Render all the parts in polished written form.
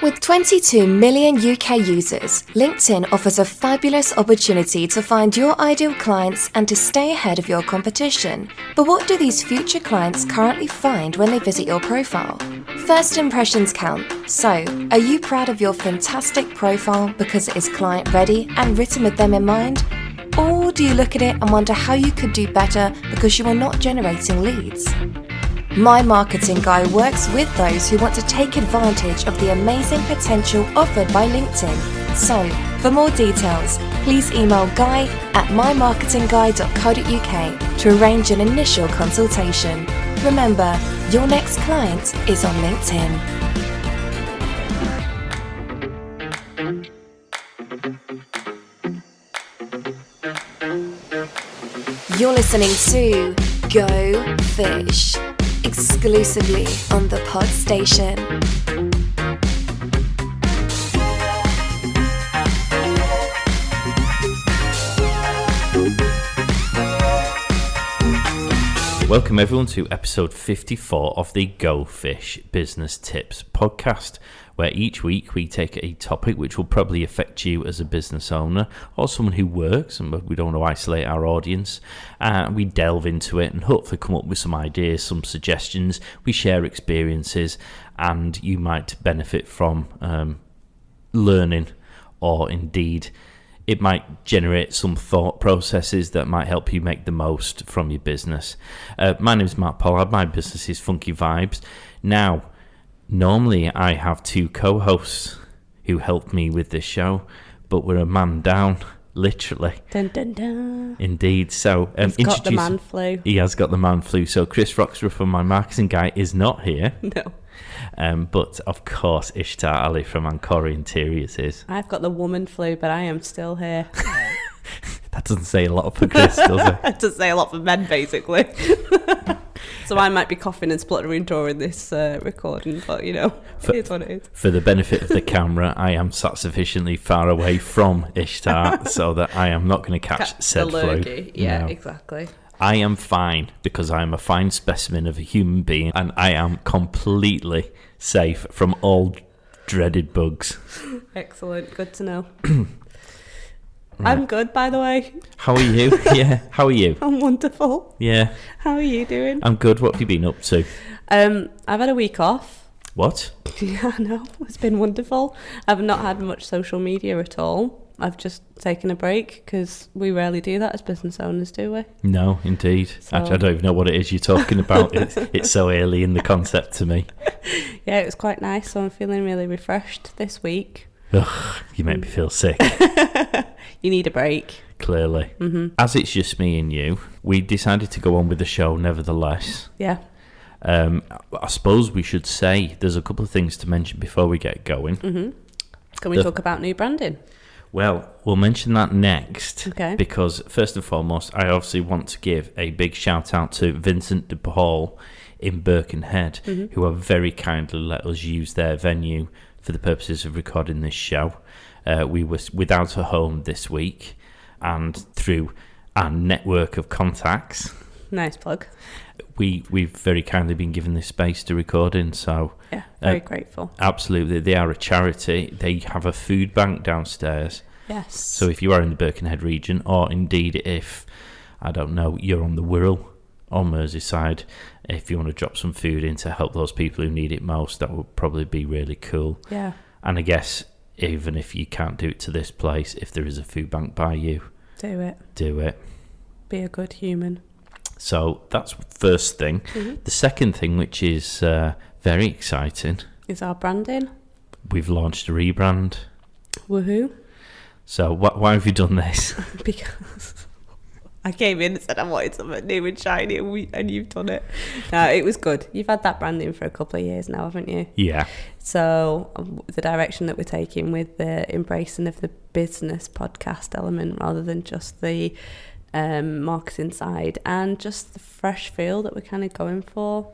With 22 million UK users, LinkedIn offers a fabulous opportunity to find your ideal clients and to stay ahead of your competition. But what do these future clients currently find when they visit your profile? First impressions count. So, are you proud of your fantastic profile because it is client ready and written with them in mind? Or do you look at it and wonder how you could do better because you are not generating leads? My Marketing Guy works with those who want to take advantage of the amazing potential offered by LinkedIn. So, for more details, please email guy@mymarketingguy.co.uk to arrange an initial consultation. Remember, your next client is on LinkedIn. You're listening to Go Fish, exclusively on the Pod Station. Welcome everyone to episode 54 of the Go Fish Business Tips podcast, where each week we take a topic which will probably affect you as a business owner or someone who works, and we don't want to isolate our audience. We delve into it and hopefully come up with some ideas, some suggestions. We share experiences, and you might benefit from learning, or indeed it might generate some thought processes that might help you make the most from your business. My name is Matt Pollard. My business is Funky Vibes. Now, normally I have two co-hosts who help me with this show, but we're a man down, literally. Dun, dun, dun. Indeed. So, He's got the man flu. He has got the man flu. So Chris Roxburgh from My Marketing Guy is not here. No. But of course, Ishtar Ali from Ancora Interiors is. I've got the woman flu, but I am still here. That doesn't say a lot for Chris, does it? It does say a lot for men, basically. So I might be coughing and spluttering during this recording, but it is what it is. For the benefit of the camera, I am sat sufficiently far away from Ishtar so that I am not going to catch said flu. Yeah, No. exactly. I am fine because I am a fine specimen of a human being, and I am completely safe from all dreaded bugs. Excellent. Good to know. Right. I'm good, by the way. How are you? Yeah, how are you? I'm wonderful. Yeah. How are you doing? I'm good. What have you been up to? I've had a week off. What? Yeah, I know. It's been wonderful. I've not had much social media at all. I've just taken a break because we rarely do that as business owners, do we? No, indeed. So... I don't even know what it is you're talking about. It's so early in the concept to me. Yeah, it was quite nice. So I'm feeling really refreshed this week. Ugh, you make me feel sick. You need a break. Clearly. Mm-hmm. As it's just me and you, we decided to go on with the show nevertheless. Yeah. I suppose we should say there's a couple of things to mention before we get going. Mm-hmm. Can we talk about new branding? Well, we'll mention that next. Okay. Because first and foremost, I obviously want to give a big shout out to Vincent de Paul in Birkenhead, mm-hmm. who have very kindly let us use their venue for the purposes of recording this show. We were without a home this week, and through our network of contacts, nice plug, we've very kindly been given this space to record in. So yeah, very grateful. Absolutely, they are a charity. They have a food bank downstairs. Yes. So if you are in the Birkenhead region, or indeed if, I don't know, you're on the Wirral or Merseyside, if you want to drop some food in to help those people who need it most, that would probably be really cool. Yeah. And I guess even if you can't do it to this place, if there is a food bank by you, do it. Do it. Be a good human. So that's the first thing. Mm-hmm. The second thing, which is very exciting, is our branding. We've launched a rebrand. Woohoo. So why have you done this? Because I came in and said I wanted something new and shiny, and you've done it. No, it was good. You've had that branding for a couple of years now, haven't you? Yeah. So the direction that we're taking with the embracing of the business podcast element rather than just the marketing side, and just the fresh feel that we're kind of going for.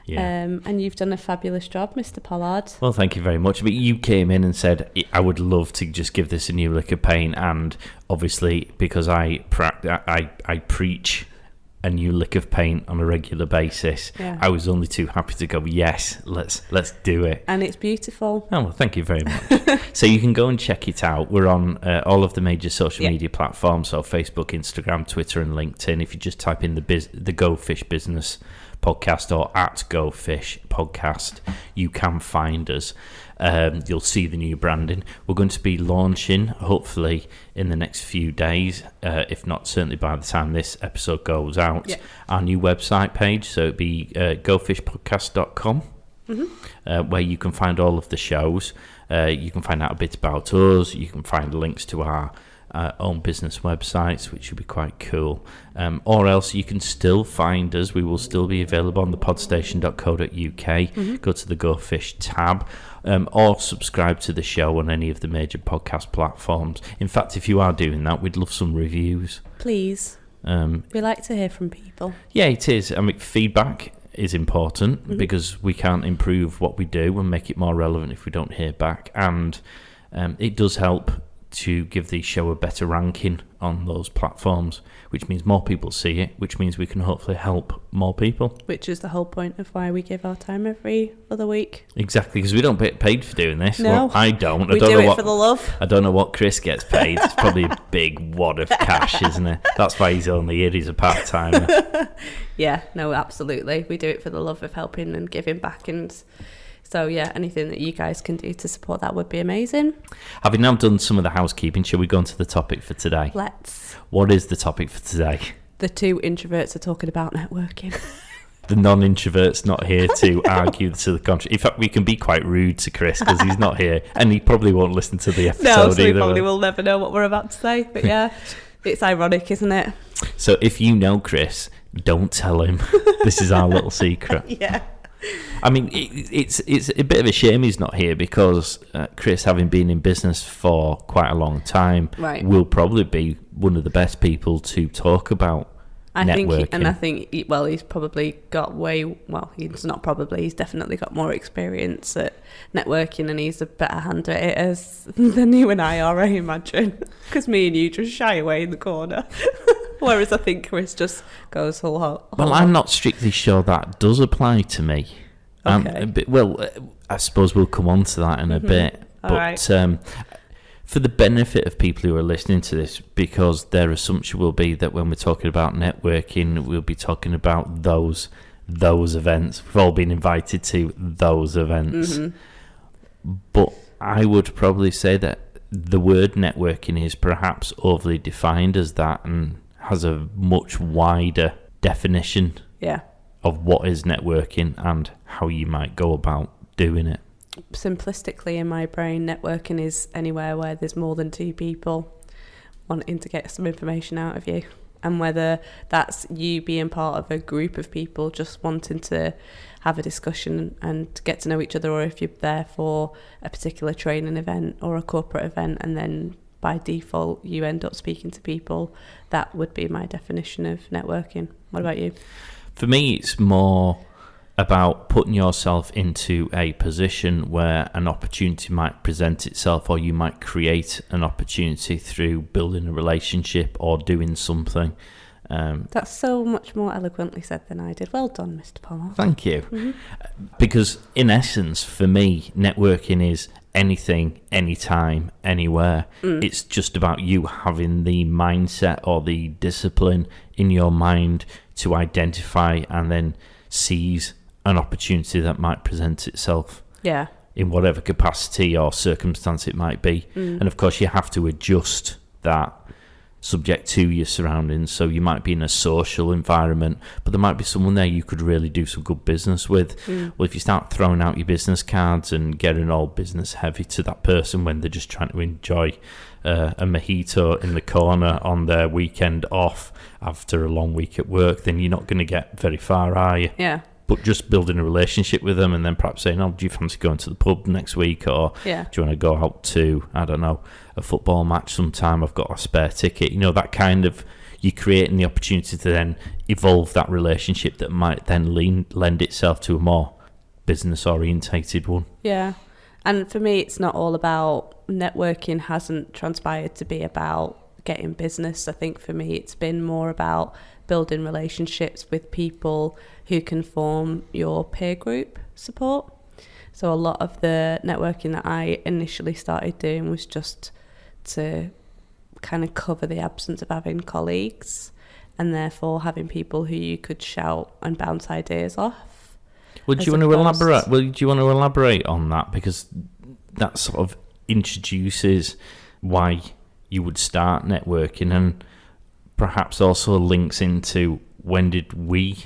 Yeah. And you've done a fabulous job, Mr. Pollard. Well, thank you very much. But you came in and said, I would love to just give this a new lick of paint. And obviously, because I preach a new lick of paint on a regular basis, I was only too happy to go, yes, let's do it. And it's beautiful. Oh, well, thank you very much. So you can go and check it out. We're on all of the major social media platforms, so Facebook, Instagram, Twitter, and LinkedIn. If you just type in the Go Fish Business Podcast or at Go Fish Podcast, you can find us. You'll see the new branding. We're going to be launching, hopefully, in the next few days, if not certainly by the time this episode goes out, our new website page. So it'd be gofishpodcast.com, where you can find all of the shows. You can find out a bit about us. You can find links to our own business websites, which would be quite cool. Or else you can still find us. We will still be available on the podstation.co.uk. Go to the Go Fish tab, or subscribe to the show on any of the major podcast platforms. In fact, if you are doing that, we'd love some reviews. Please. We like to hear from people. Yeah, it is. I mean, feedback is important because we can't improve what we do and make it more relevant if we don't hear back. And it does help to give the show a better ranking on those platforms, which means more people see it, which means we can hopefully help more people. Which is the whole point of why we give our time every other week. Exactly, because we don't get paid for doing this. No, well, I don't. We do it for the love. I don't know what Chris gets paid. It's probably a big wad of cash, isn't it? That's why he's only here. He's a part-timer. Yeah, no, absolutely. We do it for the love of helping and giving back, and so, yeah, anything that you guys can do to support that would be amazing. Having now done some of the housekeeping, shall we go on to the topic for today? Let's. What is the topic for today? The two introverts are talking about networking. The non-introvert's not here to argue to the contrary. In fact, we can be quite rude to Chris because he's not here, and he probably won't listen to the episode either. No, so he probably will never know what we're about to say. But yeah, it's ironic, isn't it? So if you know Chris, don't tell him. This is our little secret. Yeah. I mean, it's a bit of a shame he's not here because Chris, having been in business for quite a long time, will probably be one of the best people to talk about networking. He's probably got he's definitely got more experience at networking, and he's a better hand at it than you and I are, I imagine, because me and you just shy away in the corner. Whereas I think Chris just goes whole hog. Well, I'm not strictly sure that does apply to me. Okay. I suppose we'll come on to that in a bit. But for the benefit of people who are listening to this, because their assumption will be that when we're talking about networking, we'll be talking about those events. We've all been invited to those events. But I would probably say that the word networking is perhaps overly defined as that and has a much wider definition of what is networking and how you might go about doing it. Simplistically, in my brain, networking is anywhere where there's more than two people wanting to get some information out of you, and whether that's you being part of a group of people just wanting to have a discussion and get to know each other, or if you're there for a particular training event or a corporate event and then by default you end up speaking to people. That would be my definition of networking. What about you? For me, it's more about putting yourself into a position where an opportunity might present itself, or you might create an opportunity through building a relationship or doing something. That's so much more eloquently said than I did. Well done, Mr. Palmer. Thank you. Because in essence, for me, networking is anything, anytime, anywhere. It's just about you having the mindset or the discipline in your mind to identify and then seize an opportunity that might present itself. Yeah. In whatever capacity or circumstance it might be. And of course, you have to adjust that subject to your surroundings. So you might be in a social environment, but there might be someone there you could really do some good business with. Well, if you start throwing out your business cards and getting all business heavy to that person when they're just trying to enjoy a mojito in the corner on their weekend off after a long week at work, then you're not going to get very far, are you? Yeah. But just building a relationship with them and then perhaps saying, oh, do you fancy going to the pub next week? Or do you want to go out to, I don't know, a football match sometime? I've got a spare ticket. You know, that kind of, you're creating the opportunity to then evolve that relationship that might then lend itself to a more business-orientated one. Yeah. And for me, it's not all about networking, hasn't transpired to be about getting business. I think for me, it's been more about building relationships with people who can form your peer group support. So a lot of the networking that I initially started doing was just to kind of cover the absence of having colleagues, and therefore having people who you could shout and bounce ideas off. Well, do you want to elaborate on that? Because that sort of introduces why you would start networking, and perhaps also links into when did we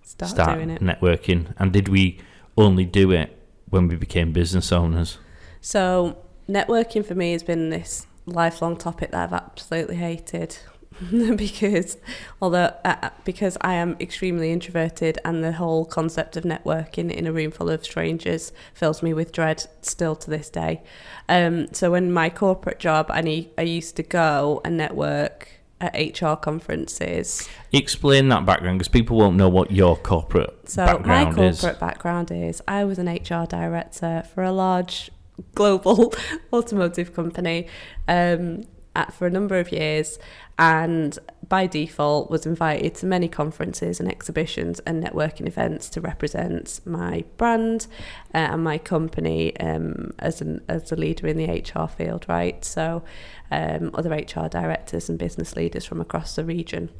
start doing it. networking, and did we only do it when we became business owners? So networking for me has been this lifelong topic that I've absolutely hated because I am extremely introverted, and the whole concept of networking in a room full of strangers fills me with dread still to this day. So in my corporate job, I used to go and network at HR conferences. Explain that background, because people won't know what your corporate background is. So my corporate background is I was an HR director for a large global automotive company for a number of years, and by default was invited to many conferences and exhibitions and networking events to represent my brand and my company as a leader in the HR field, right? So other HR directors and business leaders from across the region.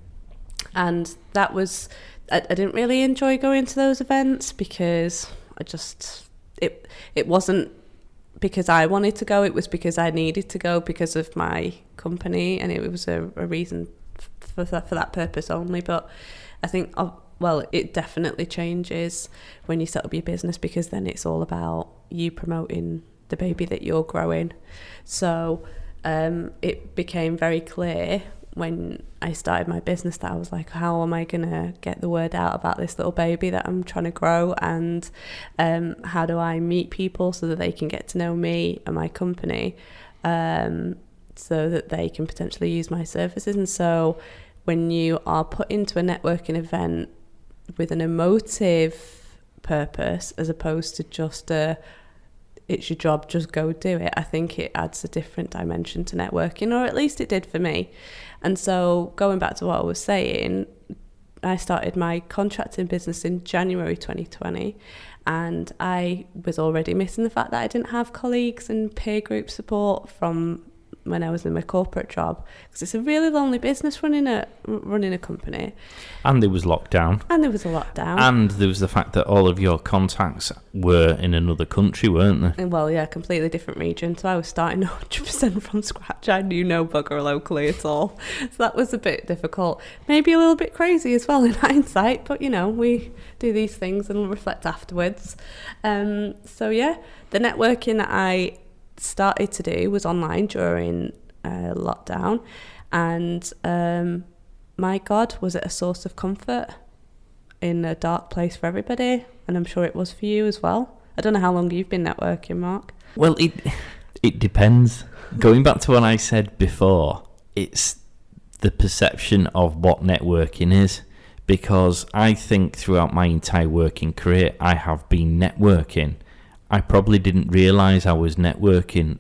And that was, I didn't really enjoy going to those events because it wasn't because I wanted to go, it was because I needed to go because of my company, and it was a reason for that purpose only. But I think, it definitely changes when you set up your business, because then it's all about you promoting the baby that you're growing. So it became very clear when I started my business that I was like, how am I going to get the word out about this little baby that I'm trying to grow, and how do I meet people so that they can get to know me and my company, so that they can potentially use my services. And so when you are put into a networking event with an emotive purpose as opposed to just it's your job, just go do it, I think it adds a different dimension to networking, or at least it did for me. And so going back to what I was saying, I started my contracting business in January 2020, and I was already missing the fact that I didn't have colleagues and peer group support from when I was in my corporate job, because it's a really lonely business running a company. And there was lockdown. And there was a lockdown. And there was the fact that all of your contacts were in another country, weren't they? Well, yeah, completely different region. So I was starting 100% from scratch. I knew no bugger locally at all. So that was a bit difficult. Maybe a little bit crazy as well in hindsight, but we do these things and reflect afterwards. So yeah, the networking that I started to do was online during lockdown, and my God, was it a source of comfort in a dark place for everybody, and I'm sure it was for you as well. I don't know how long you've been networking, Mark. Well, it depends. Going back to what I said before, it's the perception of what networking is, because I think throughout my entire working career I have been networking. I probably didn't realise I was networking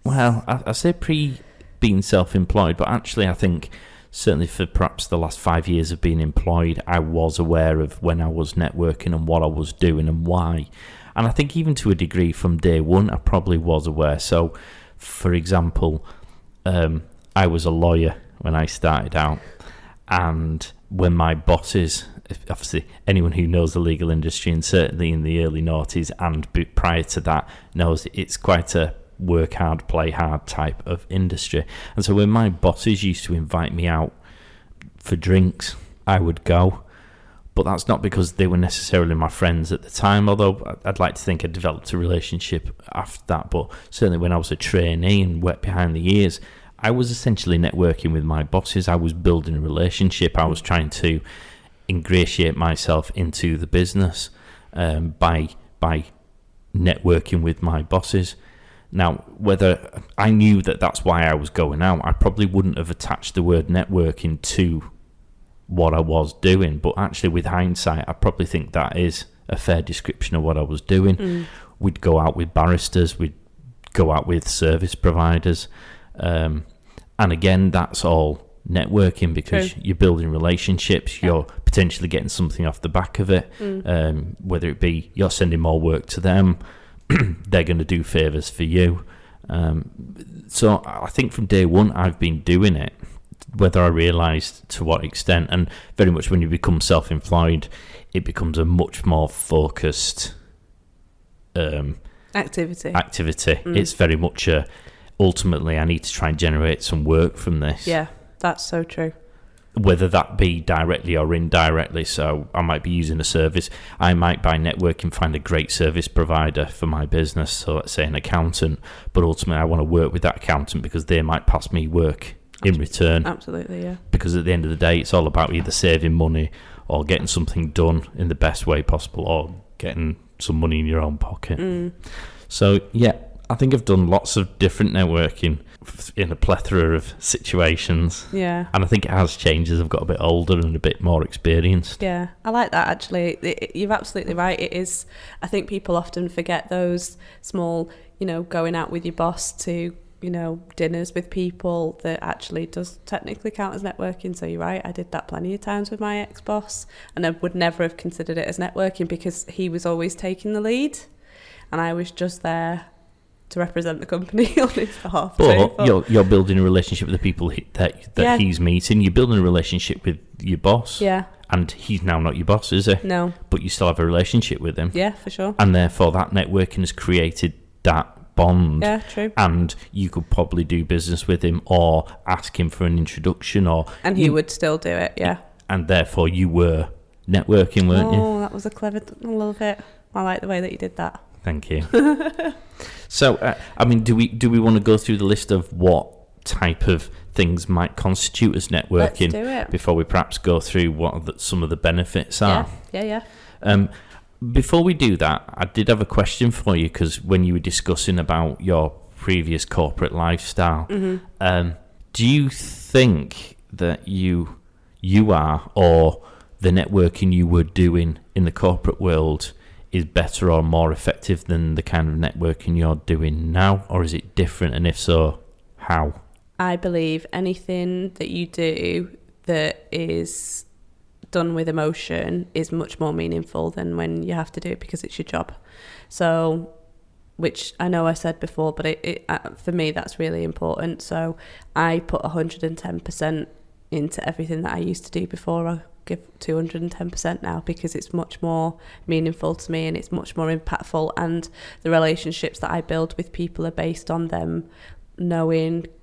I say pre being self-employed, but actually I think certainly for perhaps the last 5 years of being employed, I was aware of when I was networking and what I was doing and why. And I think even to a degree from day one, I probably was aware. So, for example, I was a lawyer when I started out, and when my bosses, obviously anyone who knows the legal industry, and certainly in the early noughties and prior to that, knows it's quite a work hard, play hard type of industry. And so when my bosses used to invite me out for drinks, I would go. But that's not because they were necessarily my friends at the time, although I'd like to think I developed a relationship after that. But certainly when I was a trainee and wet behind the ears, I was essentially networking with my bosses. I was building a relationship. I was trying to ingratiate myself into the business by networking with my bosses. Now, whether I knew that that's why I was going out, I probably wouldn't have attached the word networking to what I was doing. But actually, with hindsight, I probably think that is a fair description of what I was doing. We'd go out with barristers, we'd go out with service providers. And again, that's all networking because True. you're building relationships, Yeah. you're potentially getting something off the back of it, whether it be you're sending more work to them, they're going to do favours for you. So I think from day one I've been doing it, whether I realised to what extent, and very much when you become self-employed, it becomes a much more focused Activity. It's very much ultimately I need to try and generate some work from this. Yeah, that's so true. Whether that be directly or indirectly. So I might be using a service. I might, by networking, find a great service provider for my business. So let's say an accountant, but ultimately I want to work with that accountant because they might pass me work in return. Absolutely, yeah. Because at the end of the day, it's all about either saving money or getting something done in the best way possible, or getting some money in your own pocket. So yeah, I think I've done lots of different networking in a plethora of situations. Yeah. And I think it has changed as I've got a bit older and a bit more experienced. Yeah, I like that actually. You're absolutely right. It is. I think people often forget those small, going out with your boss to, dinners with people that actually does technically count as networking. So you're right. I did that plenty of times with my ex-boss, and I would never have considered it as networking because he was always taking the lead and I was just there to represent the company on his behalf. But you're building a relationship with the people that he's meeting. You're building a relationship with your boss. Yeah. And he's now not your boss, is he? No. But you still have a relationship with him. Yeah, for sure. And therefore that networking has created that bond. Yeah, true. And you could probably do business with him or ask him for an introduction, and he would still do it, yeah. And therefore you were networking, weren't you? Oh, that was a clever... I love it. I like the way that you did that. Thank you. So, do we want to go through the list of what type of things might constitute as networking? Let's do it. Before we perhaps go through what some of the benefits are? Yeah. Before we do that, I did have a question for you, because when you were discussing about your previous corporate lifestyle, do you think that you are, or the networking you were doing in the corporate world is better or more effective than the kind of networking you're doing now, or is it different, and if so, how? I believe anything that you do that is done with emotion is much more meaningful than when you have to do it because it's your job. So, which I know I said before, but for me that's really important. So I put 110% into everything that I used to do before. I give 210% now because it's much more meaningful to me and it's much more impactful, and the relationships that I build with people are based on them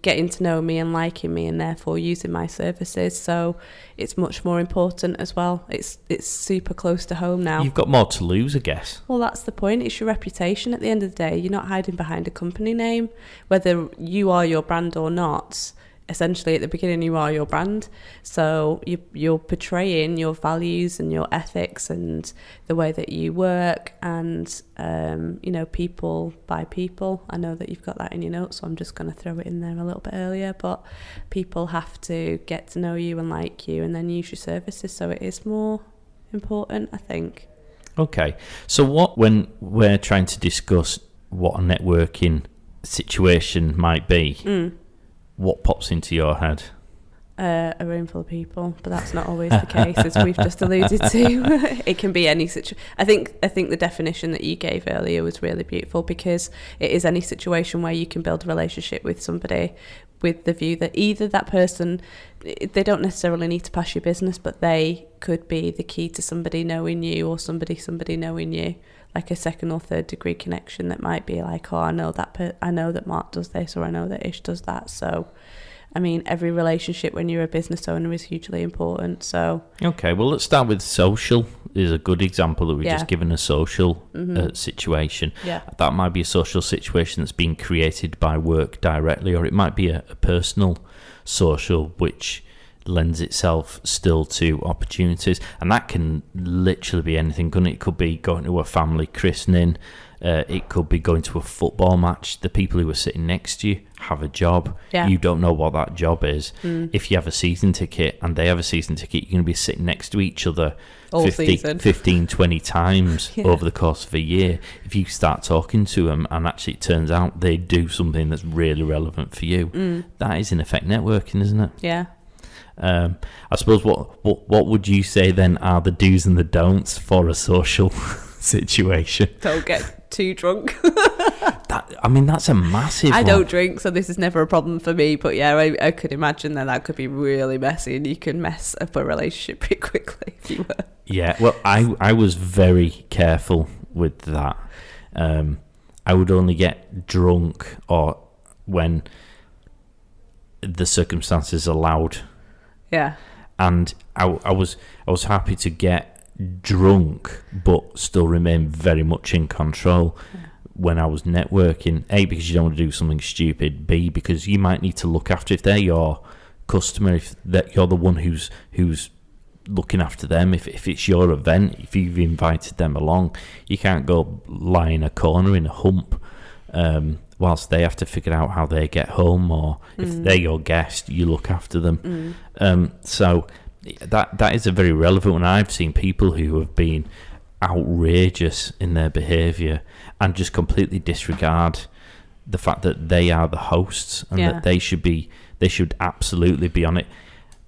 getting to know me and liking me, and therefore using my services. So it's much more important as well. It's super close to home now. You've got more to lose, I guess. Well, that's the point. It's your reputation at the end of the day. You're not hiding behind a company name, whether you are your brand or not. Essentially, at the beginning, you are your brand. So you're portraying your values and your ethics and the way that you work, and people by people. I know that you've got that in your notes, so I'm just going to throw it in there a little bit earlier. But people have to get to know you and like you, and then use your services. So it is more important, I think. Okay. So when we're trying to discuss what a networking situation might be, what pops into your head? A room full of people, but that's not always the case, as we've just alluded to. It can be any situation. I think the definition that you gave earlier was really beautiful, because it is any situation where you can build a relationship with somebody with the view that either that person, they don't necessarily need to pass your business, but they could be the key to somebody knowing you, or somebody knowing you, like a second or third degree connection that might be like, oh, I know that Mark does this, or I know that Ish does that. So I mean, every relationship when you're a business owner is hugely important. So okay, well, let's start with social. Is a good example that we've just given, a social situation. Yeah. That might be a social situation that's being created by work directly, or it might be a personal social which lends itself still to opportunities, and that can literally be anything, couldn't it? It could be going to a family christening, it could be going to a football match. The people who are sitting next to you have a job. You don't know what that job is. If you have a season ticket and they have a season ticket, you're going to be sitting next to each other 15, 20 times over the course of a year. If you start talking to them and actually it turns out they do something that's really relevant for you, that is in effect networking, isn't it? Yeah. I suppose what would you say then are the do's and the don'ts for a social situation? Don't get too drunk. That's a massive I one. don't drink, so this is never a problem for me. But yeah, I could imagine that could be really messy, and you can mess up a relationship pretty quickly if you were. Yeah, well, I was very careful with that. I would only get drunk or when the circumstances allowed. Yeah. And I was happy to get drunk, but still remain very much in control when I was networking. A, because you don't want to do something stupid. B, because you might need to look after, if they're your customer, if that you're the one who's looking after them. If it's your event, if you've invited them along, you can't go lie in a corner in a hump whilst they have to figure out how they get home, or if they're your guest, you look after them. So that is a very relevant one. I've seen people who have been outrageous in their behaviour and just completely disregard the fact that they are the hosts and that they should absolutely be on it.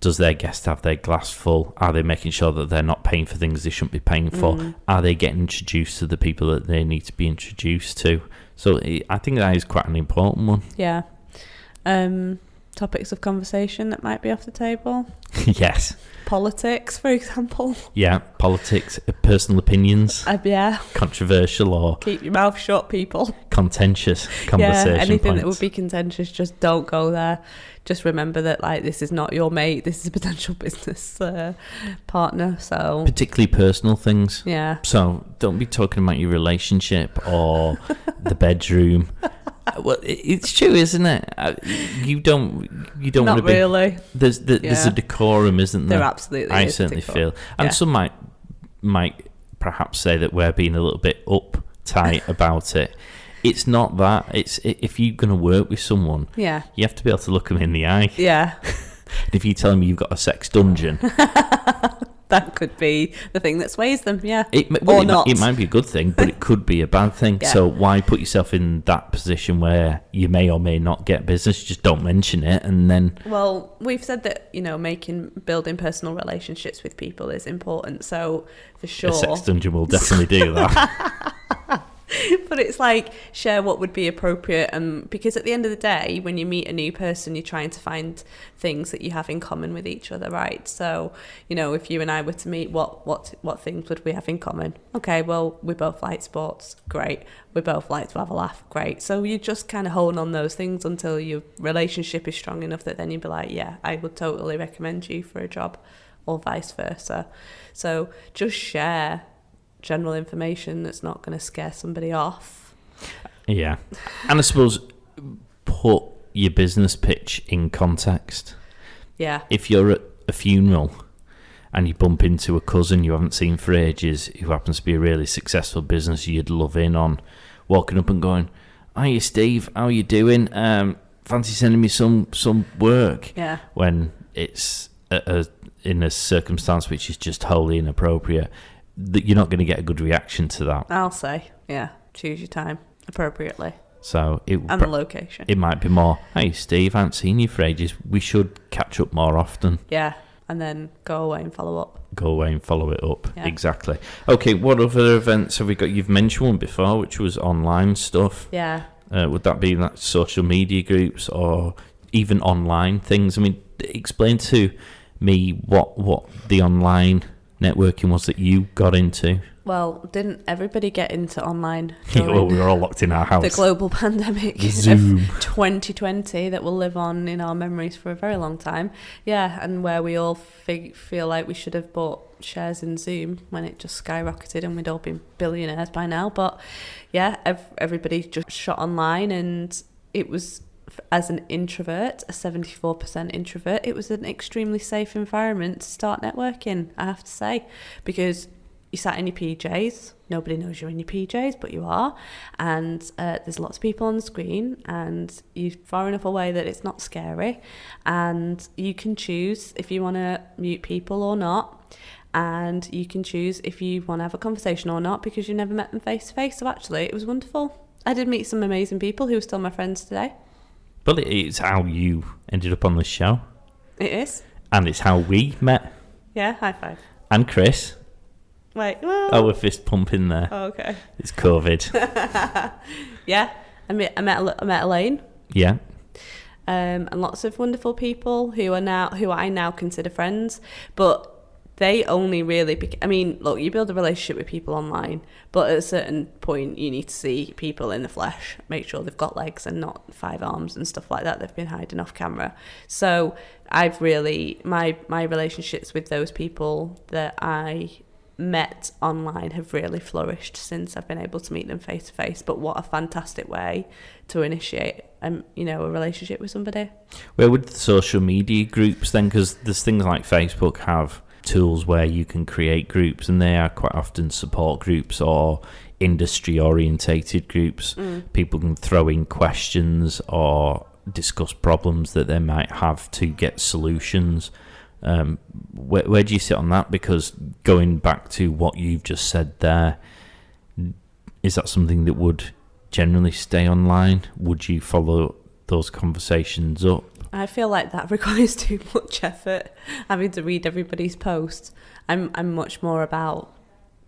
Does their guest have their glass full? Are they making sure that they're not paying for things they shouldn't be paying for? Are they getting introduced to the people that they need to be introduced to? So I think that is quite an important one. Yeah. Topics of conversation that might be off the table. Yes. Politics, for example. Yeah, politics, personal opinions. Yeah. Controversial or... Keep your mouth shut, people. Contentious conversation anything points. that would be contentious, just don't go there. Just remember that, this is not your mate. This is a potential business partner. So particularly personal things. Yeah. So don't be talking about your relationship or the bedroom. Well, it's true, isn't it? You don't want to be. Not really. There's a decorum, isn't there? There absolutely I is certainly decorum. feel, and some might perhaps say that we're being a little bit uptight about it. It's not that. It's if you're going to work with someone, you have to be able to look them in the eye. Yeah. And if you tell them you've got a sex dungeon, that could be the thing that sways them. Yeah. It might be a good thing, but it could be a bad thing. Yeah. So why put yourself in that position where you may or may not get business? Just don't mention it, and then. Well, we've said that building personal relationships with people is important. So for sure, a sex dungeon will definitely do that. But it's share what would be appropriate, because at the end of the day, when you meet a new person, you're trying to find things that you have in common with each other, right? So, if you and I were to meet, what things would we have in common? Okay, well, we both like sports, great. We both like to have a laugh, great. So you just kind of hone on those things until your relationship is strong enough that then you'd be like, yeah, I would totally recommend you for a job, or vice versa. So just share general information that's not going to scare somebody off. Yeah. And I suppose put your business pitch in context. Yeah. If you're at a funeral and you bump into a cousin you haven't seen for ages who happens to be a really successful business you'd love in on, walking up and going, "Hiya Steve, how you doing? Fancy sending me some work?" Yeah. When it's in a circumstance which is just wholly inappropriate, that you're not going to get a good reaction to that. I'll say, choose your time appropriately. So and the location. It might be more, "Hey Steve, I haven't seen you for ages. We should catch up more often." Yeah, and then go away and follow up. Go away and follow it up. Yeah. Exactly. Okay, what other events have we got? You've mentioned one before, which was online stuff. Yeah. Would that be social media groups or even online things? I mean, explain to me what the online networking was that you got into. Well, didn't everybody get into online? Well, we were all locked in our house. The global pandemic Zoom. of 2020 that will live on in our memories for a very long time. Yeah, and where we all feel like we should have bought shares in Zoom when it just skyrocketed and we'd all been billionaires by now. But yeah, everybody just shot online, and it was, as an introvert, a 74% introvert, it was an extremely safe environment to start networking, I have to say, because you sat in your PJs, nobody knows you're in your PJs, but you are, and there's lots of people on the screen, and you're far enough away that it's not scary, and you can choose if you want to mute people or not, and you can choose if you want to have a conversation or not, because you never met them face to face. So actually, it was wonderful. I did meet some amazing people who are still my friends today. But it's how you ended up on this show. It is. And it's how we met. Yeah, high five. And Chris. Wait, well... Oh, we're fist pumping there. Oh, okay. It's COVID. Yeah, I met Elaine. Yeah. And lots of wonderful people who I now consider friends, but they only really look, you build a relationship with people online, but at a certain point you need to see people in the flesh, make sure they've got legs and not 5 arms and stuff like that they've been hiding off camera. So I've really my relationships with those people that I met online have really flourished since I've been able to meet them face to face. But what a fantastic way to initiate a relationship with somebody. Where would the social media groups then, because there's things like Facebook have tools where you can create groups, and they are quite often support groups or industry orientated groups. People can throw in questions or discuss problems that they might have to get solutions. Where do you sit on that? Because going back to what you've just said there, is that something that would generally stay online? Would you follow those conversations up? I feel like that requires too much effort, having to read everybody's posts. I'm much more about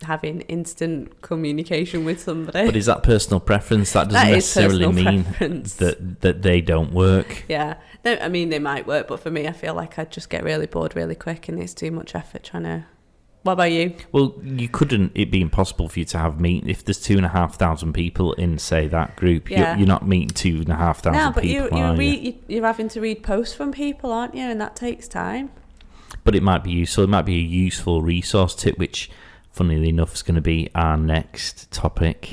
having instant communication with somebody. But is that personal preference? That doesn't necessarily mean that they don't work. Yeah. No, I mean, they might work, but for me, I feel like I'd just get really bored really quick, and it's too much effort trying to... What about you? Well, it'd be impossible for you to have meet if there's 2,500 people in, say, that group. Yeah. You're not meeting 2,500 no, but people. You're having to read posts from people, aren't you? And that takes time. But it might be useful. It might be a useful resource tip, which, funnily enough, is going to be our next topic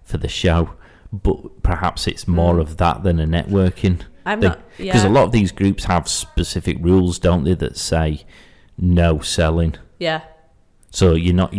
for the show. But perhaps it's more of that than a networking thing. Because a lot of these groups have specific rules, don't they, that say no selling. Yeah. So you're not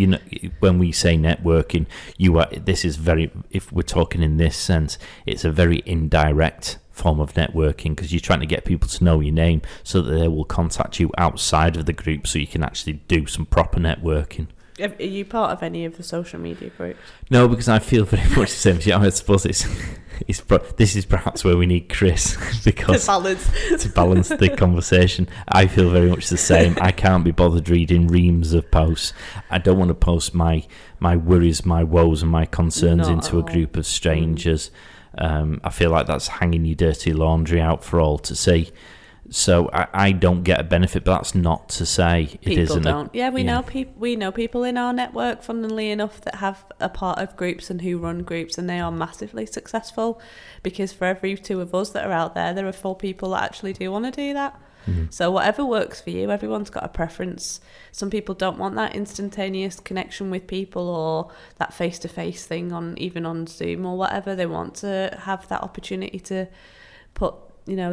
when we say networking, if we're talking in this sense, it's a very indirect form of networking, because you're trying to get people to know your name so that they will contact you outside of the group, so you can actually do some proper networking. Are you part of any of the social media groups? No, because I feel very much the same as you. I suppose this is perhaps where we need Chris because to balance the conversation. I feel very much the same. I can't be bothered reading reams of posts. I don't want to post my worries, my woes, and my concerns into a group of strangers. I feel like that's hanging your dirty laundry out for all to see. So I don't get a benefit, but that's not to say it isn't. People don't. We know people in our network, funnily enough, that have a part of groups and who run groups, and they are massively successful, because for every 2 of us that are out there are 4 people that actually do want to do that. Mm-hmm. So whatever works for you, everyone's got a preference. Some people don't want that instantaneous connection with people or that face-to-face thing even on Zoom or whatever. They want to have that opportunity to put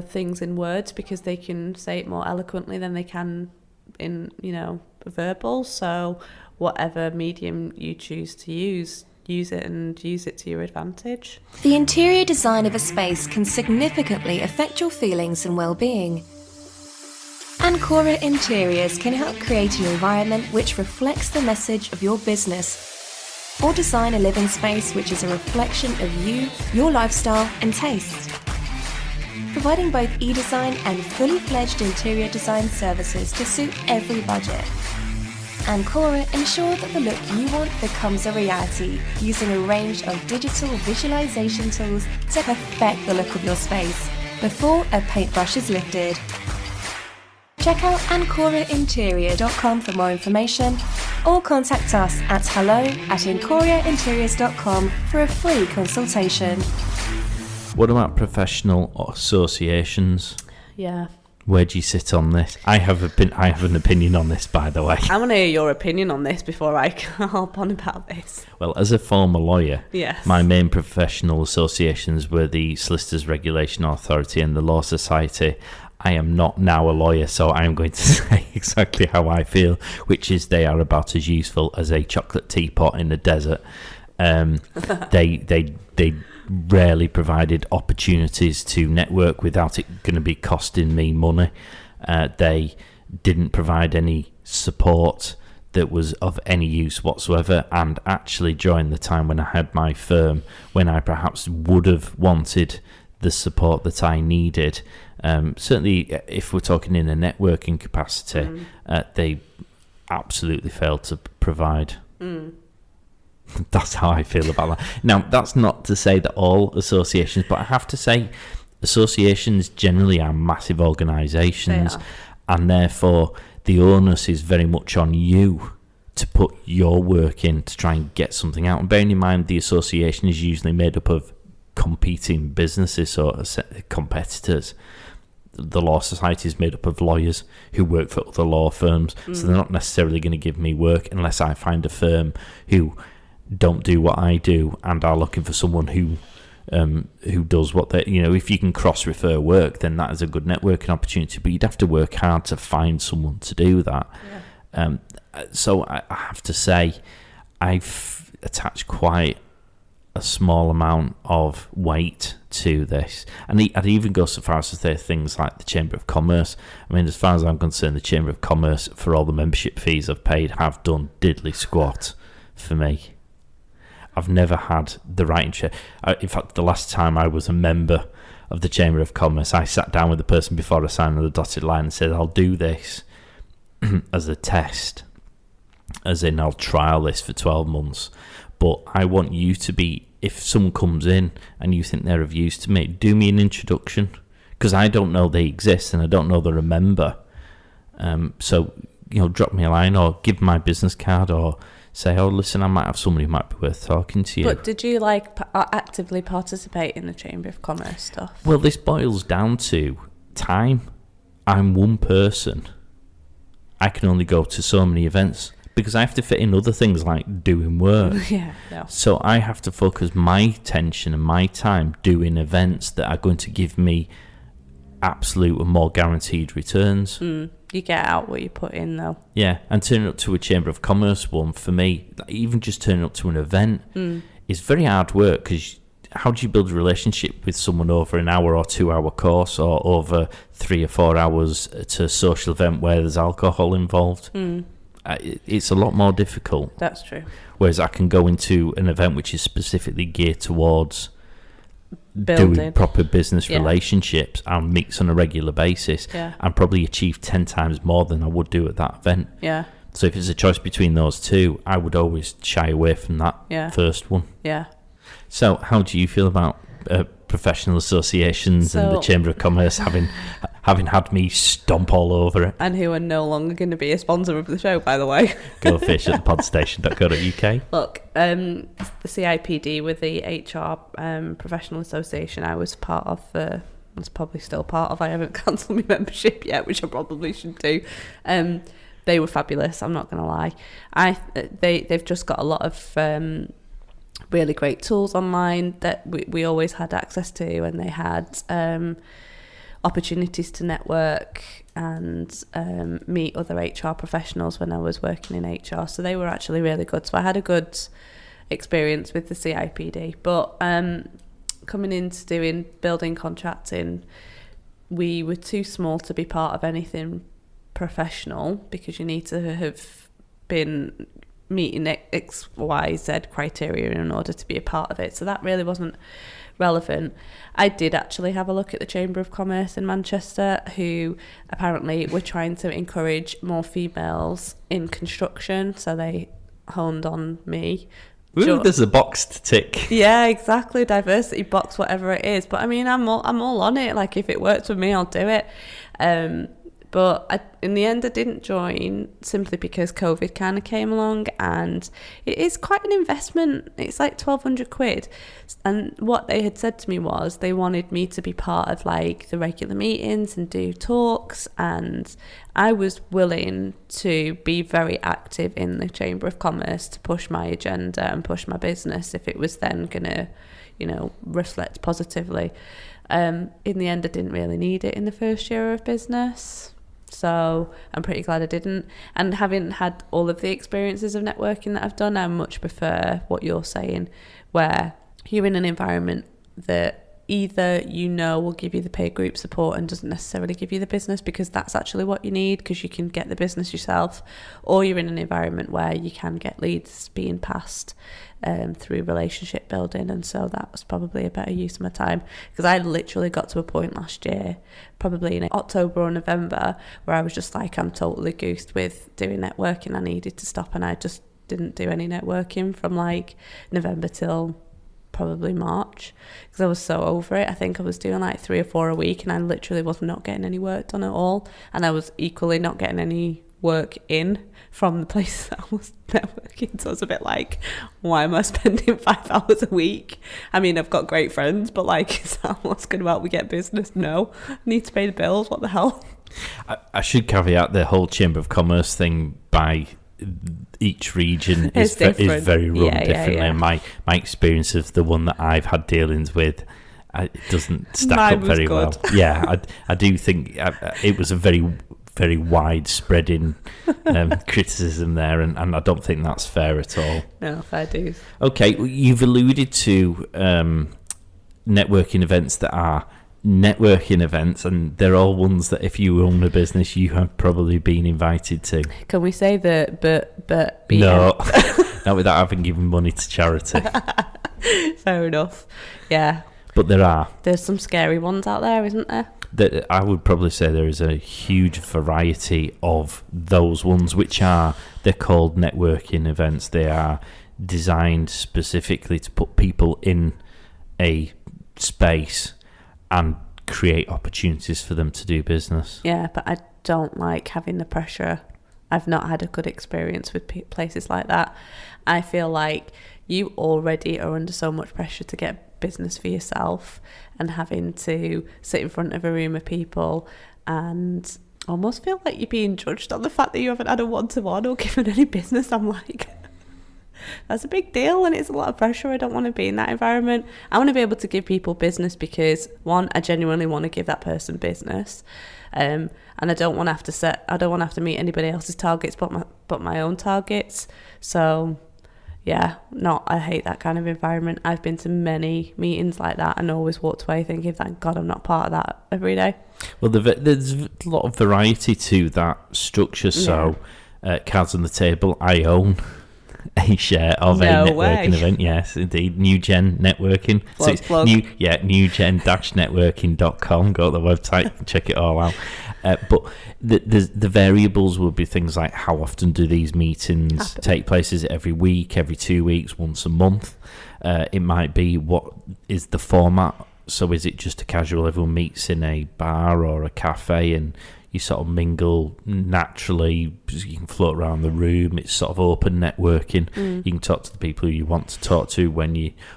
things in words, because they can say it more eloquently than they can in verbal. So whatever medium you choose to use it and use it to your advantage. The interior design of a space can significantly affect your feelings and well-being. Ancora Interiors can help create an environment which reflects the message of your business, or design a living space which is a reflection of you, your lifestyle and taste. Providing both e-design and fully fledged interior design services to suit every budget. Ancora ensure that the look you want becomes a reality, using a range of digital visualization tools to perfect the look of your space before a paintbrush is lifted. Check out AncoraInterior.com for more information, or contact us at hello@EncoriaInteriors.com for a free consultation. What about professional associations? Yeah. Where do you sit on this? I have an opinion on this, by the way. I want to hear your opinion on this before I harp on about this. Well, as a former lawyer, yes, my main professional associations were the Solicitors Regulation Authority and the Law Society. I am not now a lawyer, so I am going to say exactly how I feel, which is they are about as useful as a chocolate teapot in the desert. They rarely provided opportunities to network without it going to be costing me money. They didn't provide any support that was of any use whatsoever, and actually during the time when I had my firm, when I perhaps would have wanted the support that I needed, Certainly, if we're talking in a networking capacity, they absolutely fail to provide. That's how I feel about that. Now, that's not to say that all associations, but I have to say associations generally are massive organisations, and therefore the onus is very much on you to put your work in to try and get something out. And bearing in mind the association is usually made up of competing businesses or competitors. The Law Society is made up of lawyers who work for other law firms, so they're not necessarily going to give me work unless I find a firm who don't do what I do and are looking for someone who does what they, if you can cross-refer work, then that is a good networking opportunity, but you'd have to work hard to find someone to do that. So I have to say I've attached quite a small amount of weight to this, and I'd even go so far as to say things like the Chamber of Commerce. I mean, as far as I'm concerned, the Chamber of Commerce, for all the membership fees I've paid, have done diddly squat for me. I've never had the right interest. In fact, the last time I was a member of the Chamber of Commerce, I sat down with the person before I signed on the dotted line and said, I'll do this as a test, as in I'll trial this for 12 months. But I want you to be, if someone comes in and you think they're of use to me, do me an introduction, because I don't know they exist and I don't know they're a member. So, drop me a line or give my business card or say, oh, listen, I might have somebody who might be worth talking to you. But did you actively participate in the Chamber of Commerce stuff? Well, this boils down to time. I'm one person. I can only go to so many events because I have to fit in other things like doing work. So I have to focus my attention and my time doing events that are going to give me absolute and more guaranteed returns. You get out what you put in, though. Yeah, and turning up to a Chamber of Commerce one, for me, even just turning up to an event is very hard work, because how do you build a relationship with someone over an hour or 2 hour course or over 3 or 4 hours to a social event where there's alcohol involved? It's a lot more difficult. That's true. Whereas I can go into an event which is specifically geared towards building doing proper business relationships and meets on a regular basis, and probably achieve 10 times more than I would do at that event. So if it's a choice between those two, I would always shy away from that first one. So how do you feel about professional associations and the Chamber of Commerce having had me stomp all over it? And who are no longer going to be a sponsor of the show, by the way. Go fish at thepodstation.co.uk. Look, the CIPD with the HR Professional Association I was part of, was probably still part of. I haven't cancelled my membership yet, which I probably should do. They were fabulous, I'm not going to lie. They've just got a lot of really great tools online that we always had access to, and they had opportunities to network and meet other HR professionals when I was working in HR. So they were actually really good. So I had a good experience with the CIPD. But coming into building contracting, we were too small to be part of anything professional, because you need to have been meeting X, Y, Z criteria in order to be a part of it. So that really wasn't relevant. I did actually have a look at the Chamber of Commerce in Manchester, who apparently were trying to encourage more females in construction, so they honed on me. Ooh, there's a box to tick. Yeah, exactly. Diversity box, whatever it is. But I mean, I'm all on it. Like, if it works with me, I'll do it. But in the end, I didn't join simply because COVID kind of came along, and it is quite an investment. It's like 1,200 quid. And what they had said to me was they wanted me to be part of like the regular meetings and do talks, and I was willing to be very active in the Chamber of Commerce to push my agenda and push my business if it was then going to, reflect positively. In the end, I didn't really need it in the first year of business. So I'm pretty glad I didn't. And having had all of the experiences of networking that I've done, I much prefer what you're saying, where you're in an environment that either will give you the paid group support and doesn't necessarily give you the business because that's actually what you need because you can get the business yourself, or you're in an environment where you can get leads being passed through relationship building. And so that was probably a better use of my time, because I literally got to a point last year, probably in October or November, where I was just like, I'm totally goosed with doing networking. I needed to stop, and I just didn't do any networking from like November till probably March, because I was so over it. I think I was doing like 3 or 4 a week, and I literally was not getting any work done at all, and I was equally not getting any work in from the places that I was networking. So I was a bit like, why am I spending 5 hours a week? I mean, I've got great friends, but like, is that what's going to help me get business? No, I need to pay the bills. What the hell? I should caveat the whole Chamber of Commerce thing by each region is very run differently. And my experience of the one that I've had dealings with, it doesn't stack up very well. Yeah, I do think it was a very widespreading criticism there, and I don't think that's fair at all. No, fair dues. Okay, you've alluded to networking events that are networking events, and they're all ones that if you own a business you have probably been invited to. Can we say that but no not without having given money to charity? Fair enough. Yeah, but there's some scary ones out there, isn't there? I would probably say there is a huge variety of those ones, they're called networking events. They are designed specifically to put people in a space and create opportunities for them to do business. Yeah, but I don't like having the pressure. I've not had a good experience with places like that. I feel like you already are under so much pressure to get business for yourself, and having to sit in front of a room of people and almost feel like you're being judged on the fact that you haven't had a one-to-one or given any business. I'm like, that's a big deal, and it's a lot of pressure. I don't want to be in that environment. I want to be able to give people business because, one, I genuinely want to give that person business, and I don't want to have to meet anybody else's targets but my own targets. So yeah, I hate that kind of environment. I've been to many meetings like that and always walked away thinking, thank God I'm not part of that every day. Well, there's a lot of variety to that structure. So cards on the table, I own a share of a networking event. Yes, indeed. New Gen Networking. Plug. newgen-networking.com. Go to the website, check it all out. But the variables will be things like, how often do these meetings take place? Is it every week, every 2 weeks, once a month? It might be, what is the format? So is it just a casual, everyone meets in a bar or a cafe and you sort of mingle naturally, you can float around the room, it's sort of open networking. You can talk to the people who you want to talk to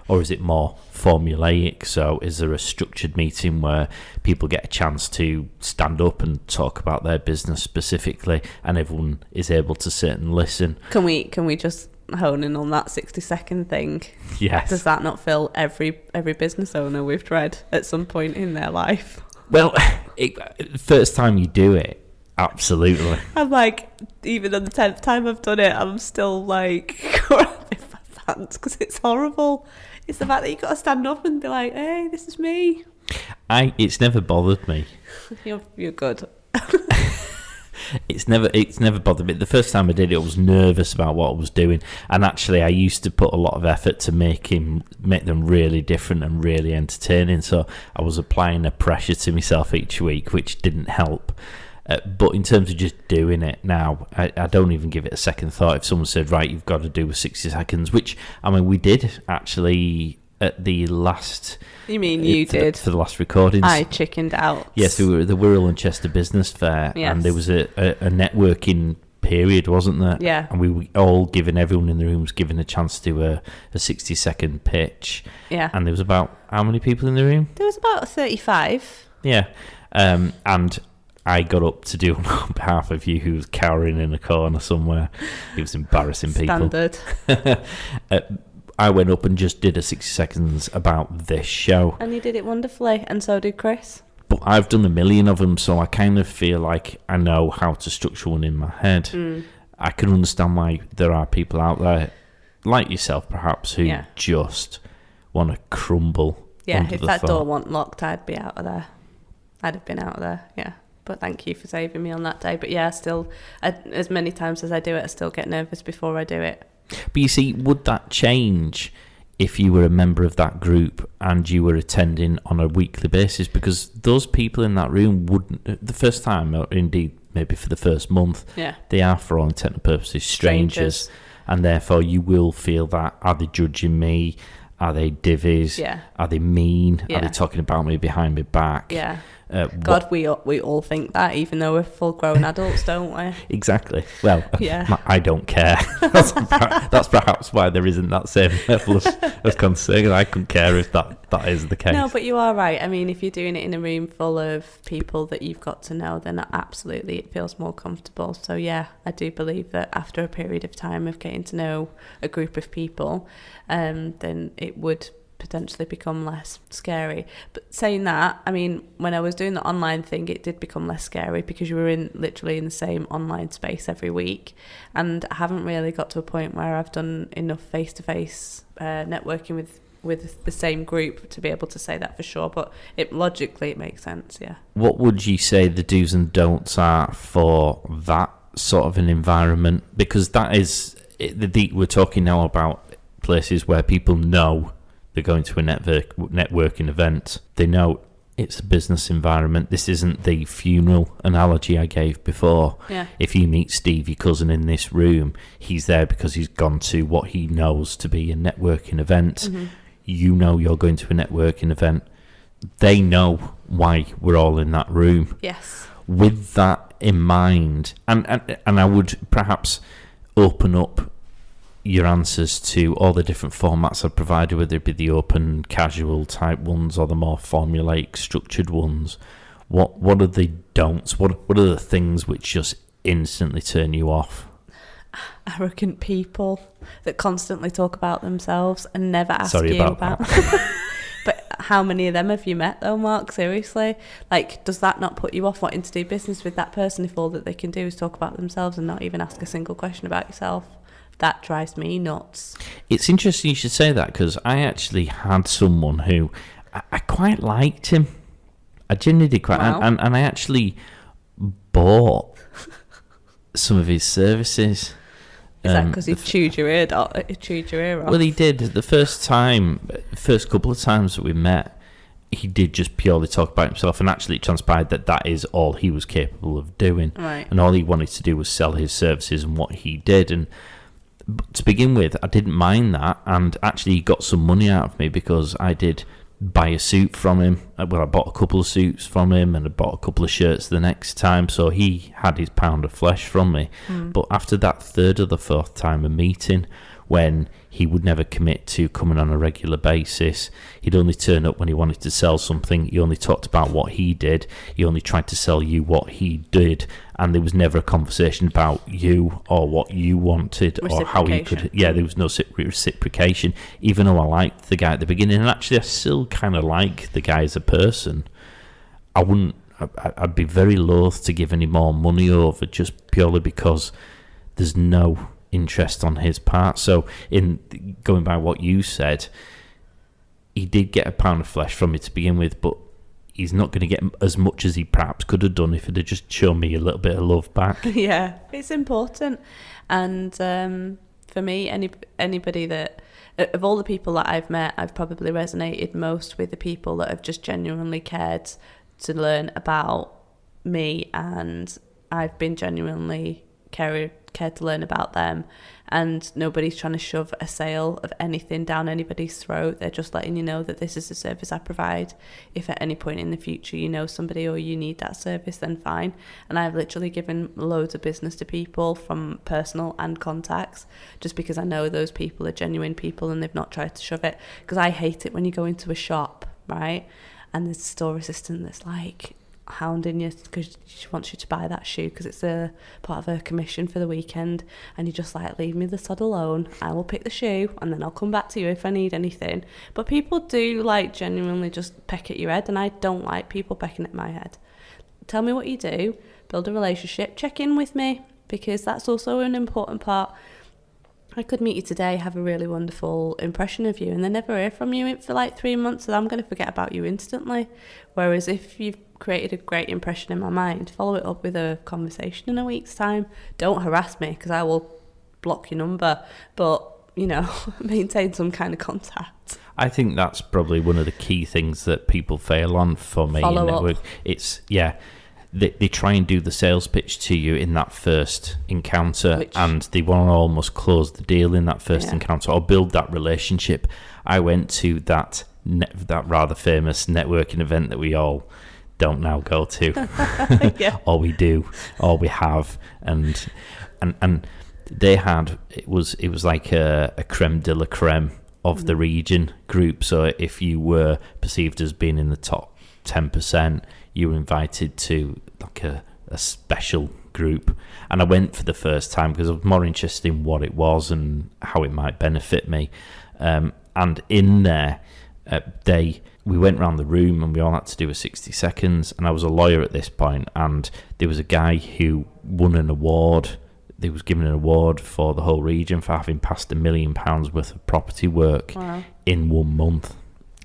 or is it more formulaic? So is there a structured meeting where people get a chance to stand up and talk about their business specifically and everyone is able to sit and listen? Can we just hone in on that 60-second thing? Yes. Does that not fill every business owner with dread at some point in their life? Well, first time you do it, absolutely. I'm like, even on the 10th time I've done it, I'm still like grabbing my pants because it's horrible. It's the fact that you've got to stand up and be like, hey, this is me. It's never bothered me. You're good. It's never bothered me. The first time I did it, I was nervous about what I was doing, and actually I used to put a lot of effort to make them really different and really entertaining. So I was applying a pressure to myself each week, which didn't help. But in terms of just doing it now, I don't even give it a second thought. If someone said, right, you've got to do a 60 seconds, which, I mean, we did actually at the last... You mean you did? For the last recordings. I chickened out. Yes, we were at the Wirral and Chester Business Fair, and there was a networking period, wasn't there? Yeah. And we were all given, everyone in the room was given a chance to do a 60-second pitch. Yeah. And there was about, how many people in the room? There was about 35. Yeah. And I got up to do on behalf of you, who was cowering in a corner somewhere. It was embarrassing people. Standard. I went up and just did a 60 seconds about this show. And you did it wonderfully, and so did Chris. But I've done a million of them, so I kind of feel like I know how to structure one in my head. I can understand why there are people out there, like yourself perhaps, who just want to crumble Yeah, under if the that thought. door wasn't locked, I'd be out of there. I'd have been out of there, yeah. But thank you for saving me on that day. But yeah, as many times as I do it, I still get nervous before I do it. But you see, would that change if you were a member of that group and you were attending on a weekly basis? Because those people in that room wouldn't, the first time, or indeed maybe for the first month, they are, for all intents and purposes, strangers. And therefore you will feel that, are they judging me? Are they divvies? Yeah. Are they mean? Yeah. Are they talking about me behind my back? Yeah. We all think that, even though we're full-grown adults, don't we? Exactly. Well, yeah. I don't care. That's perhaps why there isn't that same level of concern. I couldn't care if that is the case. No, but you are right. I mean, if you're doing it in a room full of people that you've got to know, then absolutely it feels more comfortable. So yeah, I do believe that after a period of time of getting to know a group of people, then it would potentially become less scary. But saying that, I mean, when I was doing the online thing, it did become less scary because you were literally in the same online space every week, and I haven't really got to a point where I've done enough face-to-face networking with the same group to be able to say that for sure, but logically it makes sense. Yeah. What would you say the do's and don'ts are for that sort of an environment? Because that is we're talking now about places where people know they're going to a networking event. They know it's a business environment. This isn't the funeral analogy I gave before. Yeah. If you meet Steve, your cousin, in this room, he's there because he's gone to what he knows to be a networking event. Mm-hmm. You know you're going to a networking event. They know why we're all in that room. Yes. With that in mind, and I would perhaps open up your answers to all the different formats I've provided, whether it be the open, casual type ones or the more formulaic, structured ones. What are the don'ts? What are the things which just instantly turn you off? Arrogant people that constantly talk about themselves and never ask Sorry you about But how many of them have you met though, Mark? Seriously? Like, does that not put you off wanting to do business with that person if all that they can do is talk about themselves and not even ask a single question about yourself? That drives me nuts. It's interesting you should say that, because I actually had someone who I quite liked him. I genuinely did quite, wow. and I actually bought some of his services. Is that because he chewed your ear off? Well, he did. The first couple of times that we met, he did just purely talk about himself, and actually it transpired that is all he was capable of doing. Right. And all he wanted to do was sell his services and what he did. And to begin with, I didn't mind that, and actually he got some money out of me because I did buy a suit from him. Well, I bought a couple of suits from him, and I bought a couple of shirts the next time, so he had his pound of flesh from me. But after that third or the fourth time of meeting, when he would never commit to coming on a regular basis, he'd only turn up when he wanted to sell something. He only talked about what he did. He only tried to sell you what he did, and there was never a conversation about you or what you wanted or how he could. Yeah, there was no reciprocation. Even though I liked the guy at the beginning, and actually I still kind of like the guy as a person, I'd be very loath to give any more money over, just purely because there's no interest on his part. So in going by what you said, he did get a pound of flesh from me to begin with, but he's not going to get as much as he perhaps could have done if he'd have just shown me a little bit of love back. Yeah, it's important. And for me, anybody that, of all the people that I've met, I've probably resonated most with the people that have just genuinely cared to learn about me, and I've been genuinely cared to learn about them, and nobody's trying to shove a sale of anything down anybody's throat. They're just letting you know that this is the service I provide. If at any point in the future you know somebody or you need that service, then fine. And I've literally given loads of business to people from personal and contacts, just because I know those people are genuine people and they've not tried to shove it. Because I hate it when you go into a shop, right, and there's a store assistant that's like hounding you because she wants you to buy that shoe because it's a part of her commission for the weekend, and you're just like, leave me the sod alone, I will pick the shoe and then I'll come back to you if I need anything. But people do like genuinely just peck at your head, and I don't like people pecking at my head. Tell me what you do, build a relationship, check in with me, because that's also an important part I could meet you today, have a really wonderful impression of you, and then never hear from you for like 3 months, and I'm going to forget about you instantly. Whereas if you've created a great impression in my mind, follow it up with a conversation in a week's time. Don't harass me, because I will block your number, but, you know, maintain some kind of contact. I think that's probably one of the key things that people fail on for me in network. It's, they try and do the sales pitch to you in that first encounter, and they want to almost close the deal in that first encounter or build that relationship. I went to that rather famous networking event that we all don't now go to, or we do, or we have, and they had, it was like a creme de la creme of the region group. So if you were perceived as being in the top 10%, you were invited to like a special group. And I went for the first time because I was more interested in what it was and how it might benefit me. And in there, we went around the room and we all had to do a 60 seconds. And I was a lawyer at this point, and there was a guy who won an award. He was given an award for the whole region for having passed £1 million worth of property work in 1 month.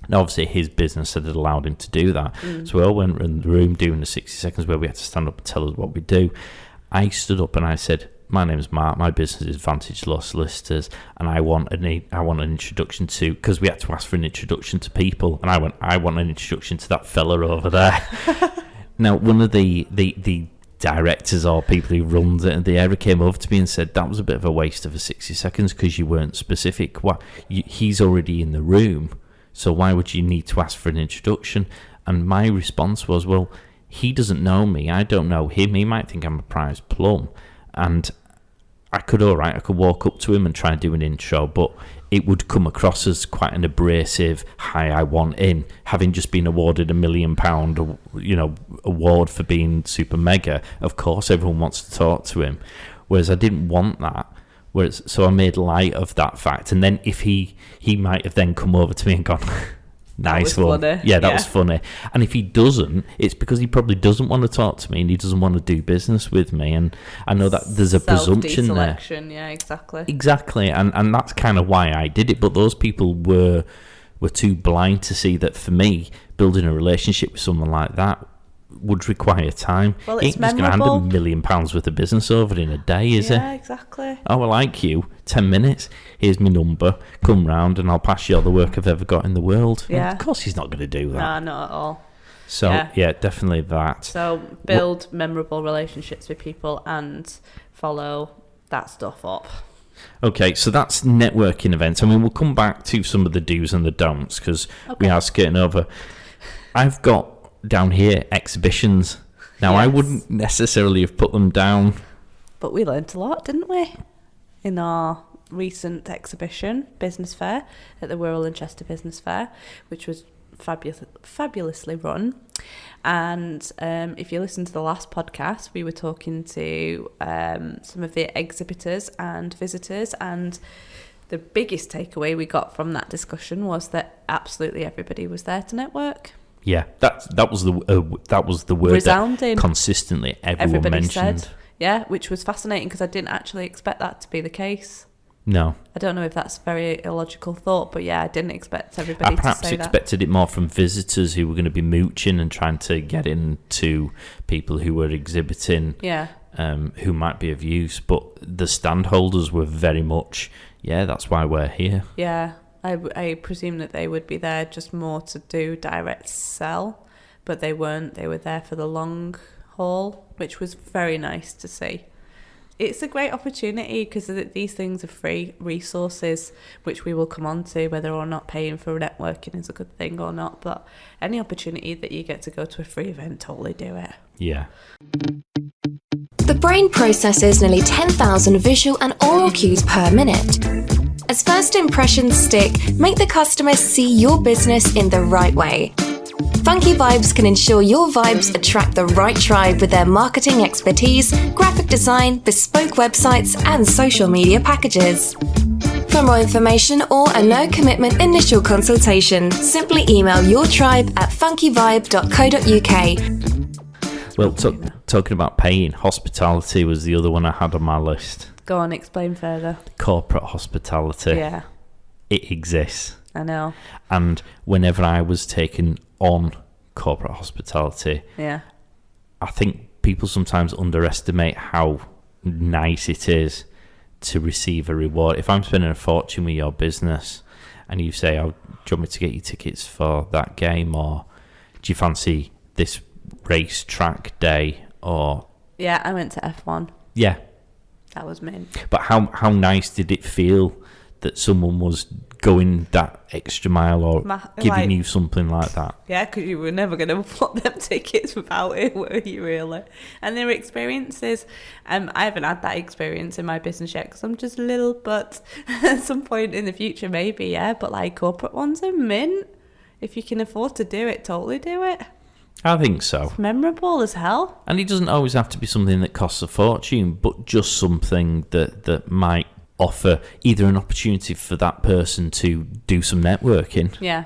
Now, obviously, his business had allowed him to do that. So we all went in the room doing the 60 seconds where we had to stand up and tell us what we do. I stood up and I said, "My name's Mark. My business is Vantage Law Solicitors, and I want an introduction to," because we had to ask for an introduction to people, and I want an introduction to that fella over there. Now, one of the directors or people who runs it in the area came over to me and said, "That was a bit of a waste of a 60 seconds because you weren't specific. He's already in the room, so why would you need to ask for an introduction?" And my response was, well, he doesn't know me, I don't know him, he might think I'm a prize plum, and I could walk up to him and try and do an intro, but it would come across as quite an abrasive, "Hi, I want in," having just been awarded £1 million, award for being super mega. Of course, everyone wants to talk to him, whereas I didn't want that. So I made light of that fact, and then if he might have then come over to me and gone, "Nice one, funny. Yeah, that was funny." And if he doesn't, it's because he probably doesn't want to talk to me and he doesn't want to do business with me. And I know that there's a presumption there. Yeah, Exactly, and that's kind of why I did it. But those people were too blind to see that for me, building a relationship with someone like that would require time. Well, it's just going to hand £1 million worth of business over in a day, is it? Yeah, exactly. "Oh, I like you. 10 minutes. Here's my number. Come round and I'll pass you all the work I've ever got in the world." Yeah. Well, of course he's not going to do that. No, not at all. So, yeah, definitely that. So build memorable relationships with people and follow that stuff up. Okay, so that's networking events. I mean, we'll come back to some of the do's and the don'ts because we are skirting over. I've got down here exhibitions. Now, I wouldn't necessarily have put them down, but we learnt a lot, didn't we, in our recent exhibition, Business Fair, at the Wirral and Chester Business Fair, which was fabulously run. And if you listen to the last podcast, we were talking to some of the exhibitors and visitors, and the biggest takeaway we got from that discussion was that absolutely everybody was there to network. Yeah, that was the word resounding. That consistently everybody mentioned. Said, yeah, which was fascinating because I didn't actually expect that to be the case. No. I don't know if that's a very illogical thought, but yeah, I didn't expect everybody to say that. I perhaps expected it more from visitors who were going to be mooching and trying to get into people who were exhibiting, who might be of use. But the stand holders were very much, that's why we're here. Yeah, I presume that they would be there just more to do direct sell, but they weren't. They were there for the long haul, which was very nice to see. It's a great opportunity because these things are free resources, which we will come on to, whether or not paying for networking is a good thing or not. But any opportunity that you get to go to a free event, totally do it. Yeah. The brain processes nearly 10,000 visual and oral cues per minute. As first impressions stick, make the customer see your business in the right way. Funky Vibes can ensure your vibes attract the right tribe with their marketing expertise, graphic design, bespoke websites, and social media packages. For more information or a no-commitment initial consultation, simply email your tribe at funkyvibe.co.uk. Well, talking about paying, hospitality was the other one I had on my list. Go on, explain further. Corporate hospitality. Yeah. It exists. I know. And whenever I was taken on corporate hospitality, Yeah. I think people sometimes underestimate how nice it is to receive a reward. If I'm spending a fortune with your business and you say, "Oh, do you want me to get you tickets for that game?" or "Do you fancy this race track day?" or Yeah, I went to F1. yeah. That was mint. But how nice did it feel that someone was going that extra mile or giving you something like that? Yeah, because you were never going to afford them tickets without it, were you, really? And their experiences, I haven't had that experience in my business yet because I'm just little, but at some point in the future, maybe, yeah. But like corporate ones are mint. If you can afford to do it, totally do it. I think so. It's memorable as hell. And it doesn't always have to be something that costs a fortune, but just something that might offer either an opportunity for that person to do some networking, Yeah.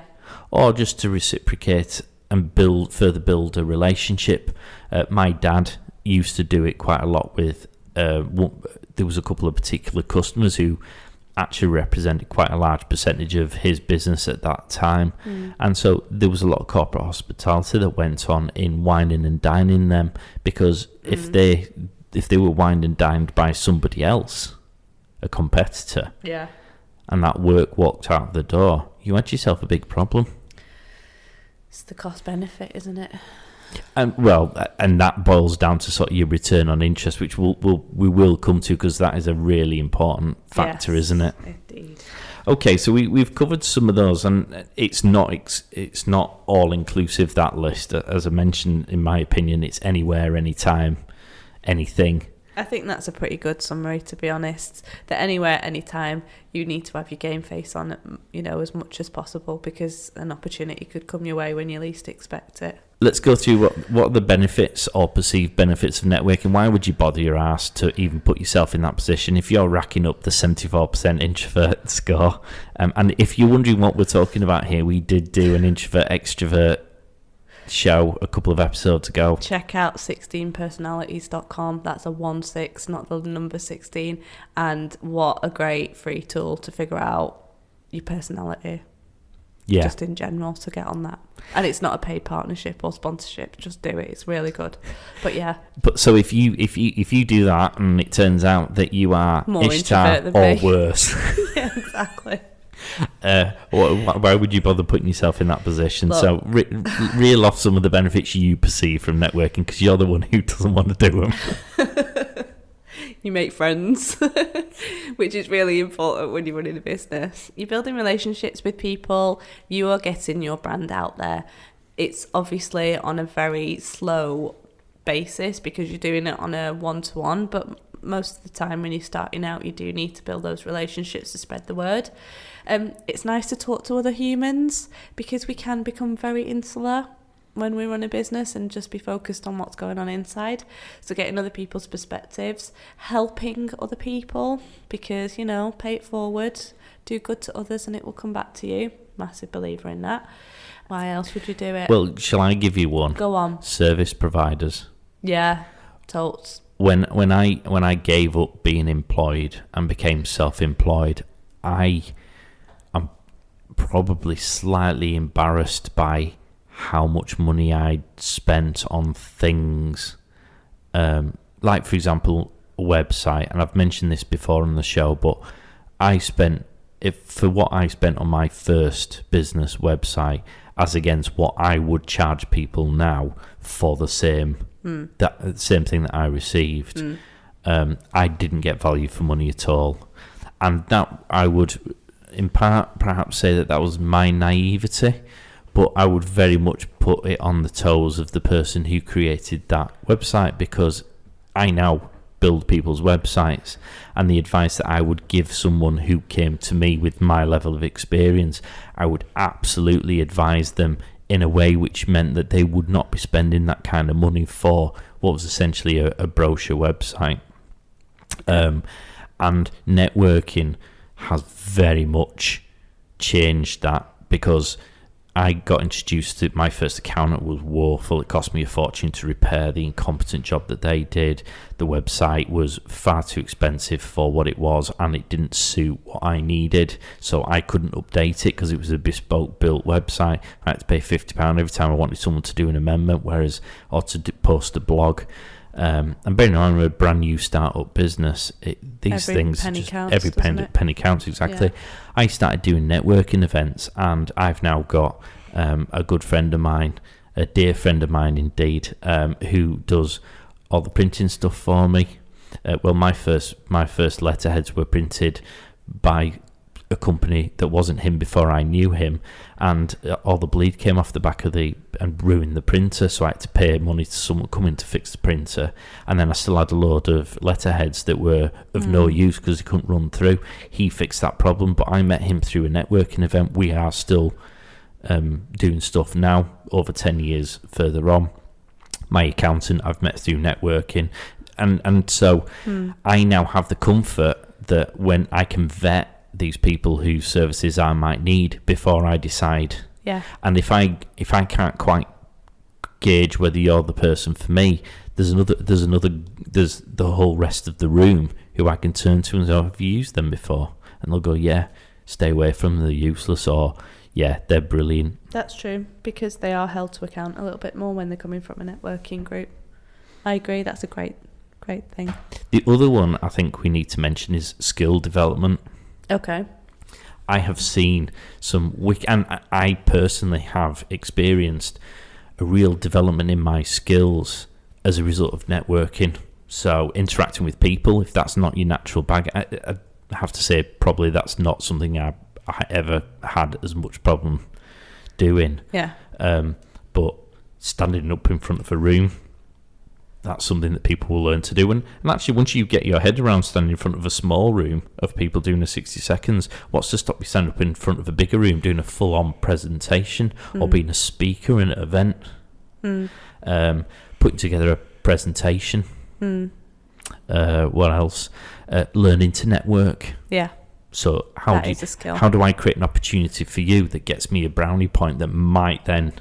or just to reciprocate and further build a relationship. My dad used to do it quite a lot with, there was a couple of particular customers who actually represented quite a large percentage of his business at that time. And so there was a lot of corporate hospitality that went on in wining and dining them, because if they were wined and dined by somebody else, a competitor, Yeah. and that work walked out the door, you had yourself a big problem. It's the cost benefit, isn't it? And that boils down to sort of your return on interest, which we will come to, because that is a really important factor, Yes, isn't it? Indeed. Okay, so we've covered some of those, and it's not all inclusive, that list. As I mentioned, in my opinion, it's anywhere, anytime, anything. I think that's a pretty good summary, to be honest. That anywhere, anytime, you need to have your game face on, as much as possible, because an opportunity could come your way when you least expect it. Let's go through what are the benefits or perceived benefits of networking. Why would you bother your ass to even put yourself in that position if you're racking up the 74% introvert score? And if you're wondering what we're talking about here, we did do an introvert-extrovert show a couple of episodes ago. Check out 16personalities.com. That's a 16, not the number 16. And what a great free tool to figure out your personality. Yeah. Just in general, to get on that. And it's not a paid partnership or sponsorship. Just do it. It's really good. But yeah. But so if you do that and it turns out that you are more Ishtar introvert or than me. worse, Yeah, exactly. why would you bother putting yourself in that position? Look. So reel off some of the benefits you perceive from networking, because you're the one who doesn't want to do them. You make friends, which is really important when you're running a business. You're building relationships with people. You are getting your brand out there. It's obviously on a very slow basis because you're doing it on a one-to-one, but most of the time when you're starting out, you do need to build those relationships to spread the word. It's nice to talk to other humans, because we can become very insular when we run a business and just be focused on what's going on inside. So getting other people's perspectives, helping other people, because, pay it forward, do good to others and it will come back to you. Massive believer in that. Why else would you do it? Well, shall I give you one? Go on. Service providers. Yeah, totes. When I gave up being employed and became self-employed, I am probably slightly embarrassed by how much money I'd spent on things, like, for example, a website. And I've mentioned this before on the show, but for what I spent on my first business website, as against what I would charge people now for the same thing that I received, I didn't get value for money at all. And that, I would in part perhaps say that was my naivety, but I would very much put it on the toes of the person who created that website, because I now build people's websites, and the advice that I would give someone who came to me with my level of experience, I would absolutely advise them in a way which meant that they would not be spending that kind of money for what was essentially a brochure website. And networking has very much changed that, because I got introduced to my first accountant was woeful. It cost me a fortune to repair the incompetent job that they did. The website was far too expensive for what it was, and it didn't suit what I needed, so I couldn't update it because it was a bespoke built website. I had to pay £50 every time I wanted someone to do an amendment, or to post a blog. And bearing in mind, we're a brand new startup business. These things, penny just, counts, every penny counts, exactly. Yeah. I started doing networking events, and I've now got a good friend of mine, a dear friend of mine indeed, who does all the printing stuff for me. Well, my first letterheads were printed by a company that wasn't him before I knew him, and all the bleed came off the back of and ruined the printer, so I had to pay money to someone coming to fix the printer, and then I still had a load of letterheads that were of no use because they couldn't run through. He fixed that problem, but I met him through a networking event. We are still doing stuff now, over 10 years further on. My accountant I've met through networking, and so I now have the comfort that when I can vet these people whose services I might need before I decide. Yeah. And if I can't quite gauge whether you're the person for me, there's the whole rest of the room who I can turn to and say, have you used them before? And they'll go, yeah, stay away from them, they're useless, or yeah, they're brilliant. That's true, because they are held to account a little bit more when they're coming from a networking group. I agree, that's a great thing. The other one I think we need to mention is skill development. Okay. I have seen and I personally have experienced a real development in my skills as a result of networking. So interacting with people, if that's not your natural bag, I have to say probably that's not something I ever had as much problem doing. Yeah. But standing up in front of a room, that's something that people will learn to do. And actually, once you get your head around standing in front of a small room of people doing a 60 seconds, what's to stop you standing up in front of a bigger room doing a full-on presentation or being a speaker in an event, putting together a presentation. What else? Learning to network. Yeah. So how do I create an opportunity for you that gets me a brownie point that might then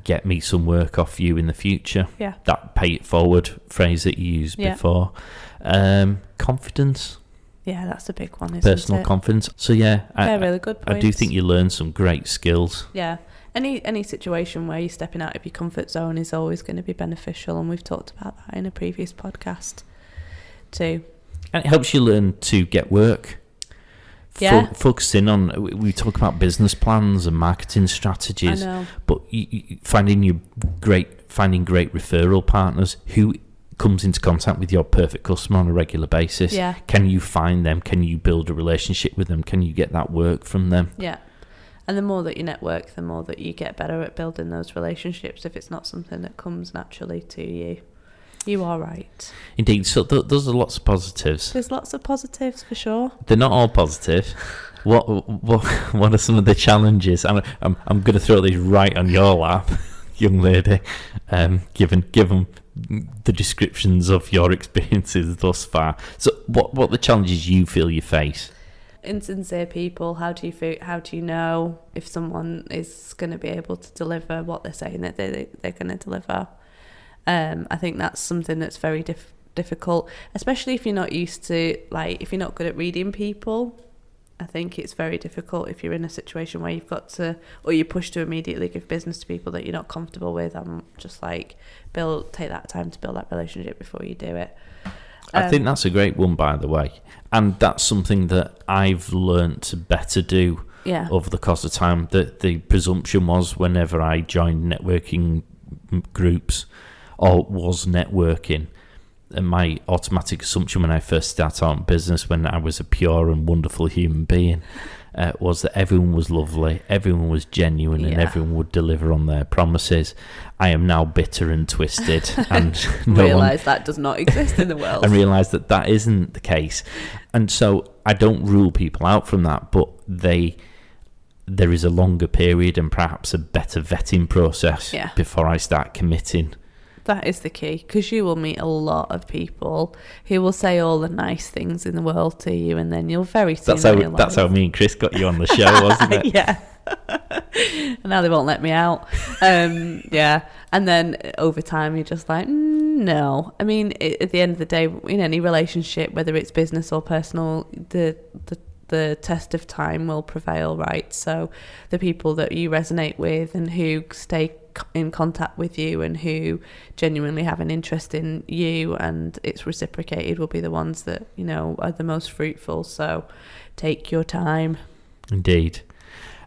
get me some work off you in the future? Yeah. That pay it forward phrase that you used before. Confidence. Yeah, that's a big one, isn't Personal it? confidence. So yeah, really good points. I do think you learn some great skills. Yeah. Any situation where you're stepping out of your comfort zone is always going to be beneficial, and we've talked about that in a previous podcast too. And it helps you learn to get work. Yeah. Focusing on, we talk about business plans and marketing strategies, I know. but finding great referral partners who comes into contact with your perfect customer on a regular basis. Yeah. Can you find them? Can you build a relationship with them? Can you get that work from them? Yeah. And the more that you network, the more that you get better at building those relationships. If it's not something that comes naturally to you, you are right. Indeed. So those are lots of positives. There's lots of positives for sure. They're not all positive. What are some of the challenges? And I'm going to throw these right on your lap, young lady. Given the descriptions of your experiences thus far. So what are the challenges you feel you face? Insincere people, how do you know if someone is going to be able to deliver what they're saying that they're going to deliver? I think that's something that's very difficult, especially if you're not used to, if you're not good at reading people. I think it's very difficult if you're in a situation where you've got to, or you're pushed to immediately give business to people that you're not comfortable with. I'm just take that time to build that relationship before you do it. I think that's a great one, by the way. And that's something that I've learned to better do over the course of time. The presumption was whenever I joined networking groups or was networking, and my automatic assumption when I first started out in business, when I was a pure and wonderful human being, was that everyone was lovely, everyone was genuine, and everyone would deliver on their promises. I am now bitter and twisted, and realise that does not exist in the world. And realise that isn't the case. And so I don't rule people out from that, but there is a longer period and perhaps a better vetting process before I start committing. That is the key, because you will meet a lot of people who will say all the nice things in the world to you, and then you'll very soon realise. That's how me and Chris got you on the show, wasn't it? Yeah. now they won't let me out. Yeah. And then over time, you're just like, no. I mean, at the end of the day, in any relationship, whether it's business or personal, the test of time will prevail, right? So the people that you resonate with and who stay in contact with you and who genuinely have an interest in you and it's reciprocated will be the ones that, you know, are the most fruitful. So take your time. Indeed.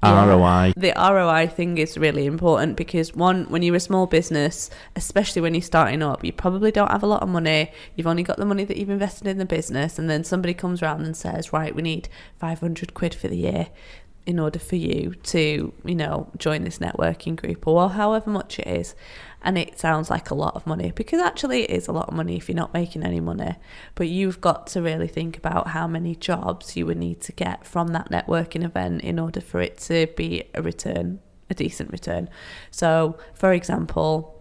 Yeah. ROI. The ROI thing is really important because one, when you're a small business, especially when you're starting up, you probably don't have a lot of money. You've only got the money that you've invested in the business, and then somebody comes around and says, right, we need 500 quid for the year in order for you to, you know, join this networking group or however much it is. And it sounds like a lot of money because actually it is a lot of money if you're not making any money. But you've got to really think about how many jobs you would need to get from that networking event in order for it to be a return, a decent return. So, for example,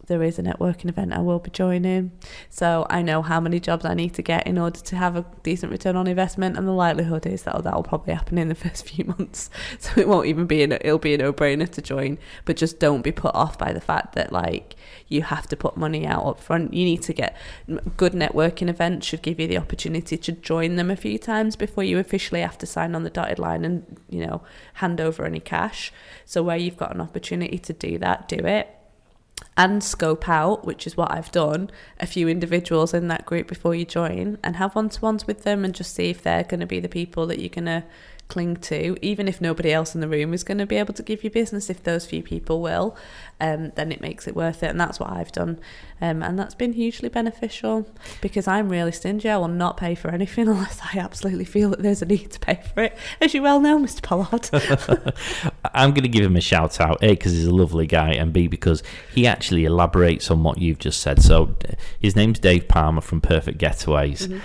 there is a networking event I will be joining. So I know how many jobs I need to get in order to have a decent return on investment, and the likelihood is that will probably happen in the first few months. So it won't even be it'll be a no-brainer to join. But just don't be put off by the fact that like you have to put money out up front. You need to get good networking events should give you the opportunity to join them a few times before you officially have to sign on the dotted line and, you know, hand over any cash. So where you've got an opportunity to do that, do it. And scope out, which is what I've done, a few individuals in that group before you join and have one-to-ones with them and just see if they're going to be the people that you're going to cling to, even if nobody else in the room is going to be able to give you business. If those few people will, then it makes it worth it, and that's what I've done, and that's been hugely beneficial because I'm really stingy. I will not pay for anything unless I absolutely feel that there's a need to pay for it, as you well know, Mr. Pollard. I'm going to give him a shout out, A, because he's a lovely guy, and B, because he actually elaborates on what you've just said. So his name's Dave Palmer from Perfect Getaways.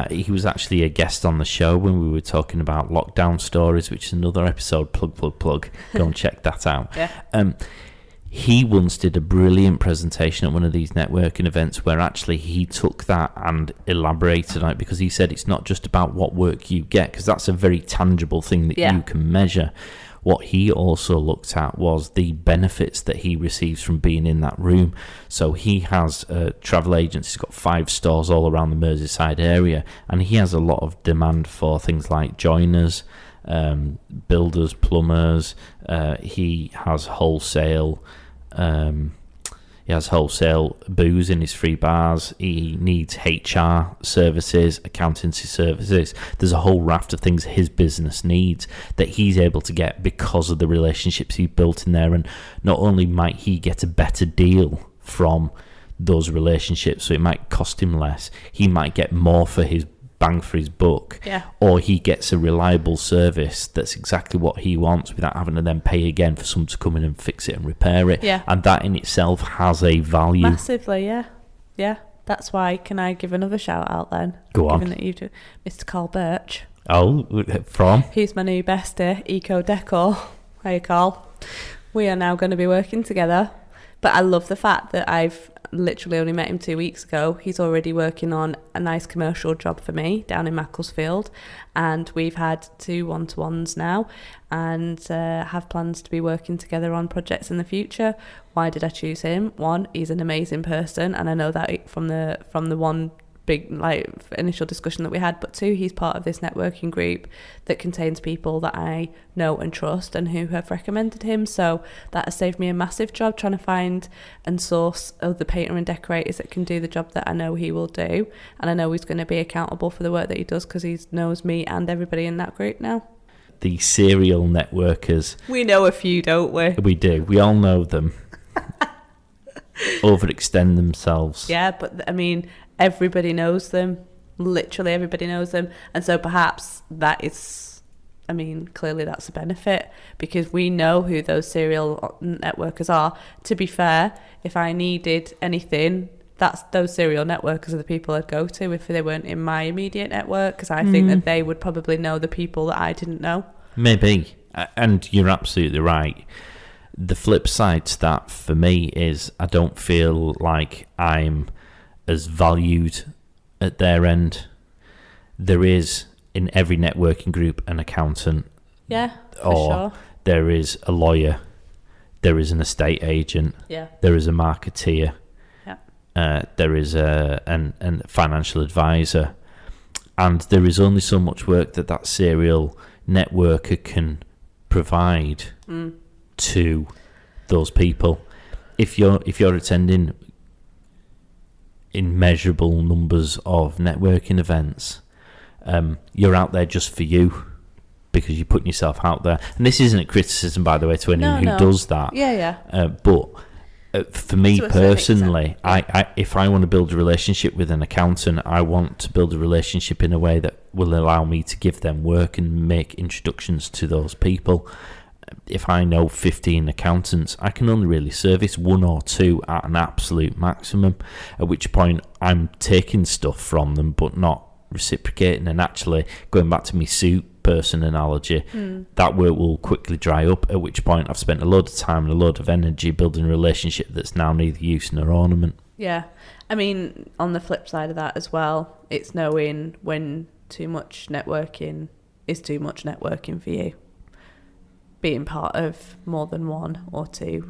He was actually a guest on the show when we were talking about lockdown stories, which is another episode. Plug. Go and check that out. Yeah. He once did a brilliant presentation at one of these networking events where actually he took that and elaborated on it, because he said it's not just about what work you get, because that's a very tangible thing that you can measure. What he also looked at was the benefits that he receives from being in that room. So he has a travel agency. He's got 5 stores all around the Merseyside area, and he has a lot of demand for things like joiners, builders, plumbers. He has wholesale booze in his free bars. He needs HR services, accountancy services. There's a whole raft of things his business needs that he's able to get because of the relationships he built in there. And not only might he get a better deal from those relationships, so it might cost him less, he might get more for his bang for his buck, or he gets a reliable service that's exactly what he wants without having to then pay again for someone to come in and fix it and repair it. And that in itself has a value massively. That's why, can I give another shout out then? Go on. Given that you do, Mr. Carl Birch. From? He's my new bestie, Eco Decor. Hey Carl, we are now going to be working together, but I love the fact that I've literally only met him 2 weeks ago. He's already working on a nice commercial job for me down in Macclesfield, and we've had 2 one-to-ones now and have plans to be working together on projects in the future. Why did I choose him? 1, he's an amazing person, and I know that from the one big initial discussion that we had, but 2, he's part of this networking group that contains people that I know and trust and who have recommended him. So that has saved me a massive job trying to find and source other painter and decorators that can do the job that I know he will do, and I know he's going to be accountable for the work that he does because he knows me and everybody in that group now. The serial networkers, we know a few, don't we? We do, we all know them. Overextend themselves. Yeah, but I mean, everybody knows them. Literally everybody knows them. And so perhaps that is, I mean, clearly that's a benefit because we know who those serial networkers are. To be fair, if I needed anything, those serial networkers are the people I'd go to if they weren't in my immediate network, because I think that they would probably know the people that I didn't know. Maybe. And you're absolutely right. The flip side to that for me is I don't feel like I'm as valued at their end. There is in every networking group an accountant. Yeah, for or sure. There is a lawyer. there is an estate agent, there is a marketeer, there is a financial advisor, and there is only so much work that serial networker can provide to those people. If you're attending immeasurable numbers of networking events, you're out there just for you, because you're putting yourself out there. And this isn't a criticism, by the way, to anyone who does that. But for me personally, if I want to build a relationship with an accountant, I want to build a relationship in a way that will allow me to give them work and make introductions to those people. If I know 15 accountants, I can only really service 1 or 2 at an absolute maximum, at which point I'm taking stuff from them but not reciprocating. And actually, going back to my soup person analogy, that work will quickly dry up, at which point I've spent a load of time and a load of energy building a relationship that's now neither use nor ornament. Yeah. I mean, on the flip side of that as well, it's knowing when too much networking is too much networking for you. Being part of more than 1 or 2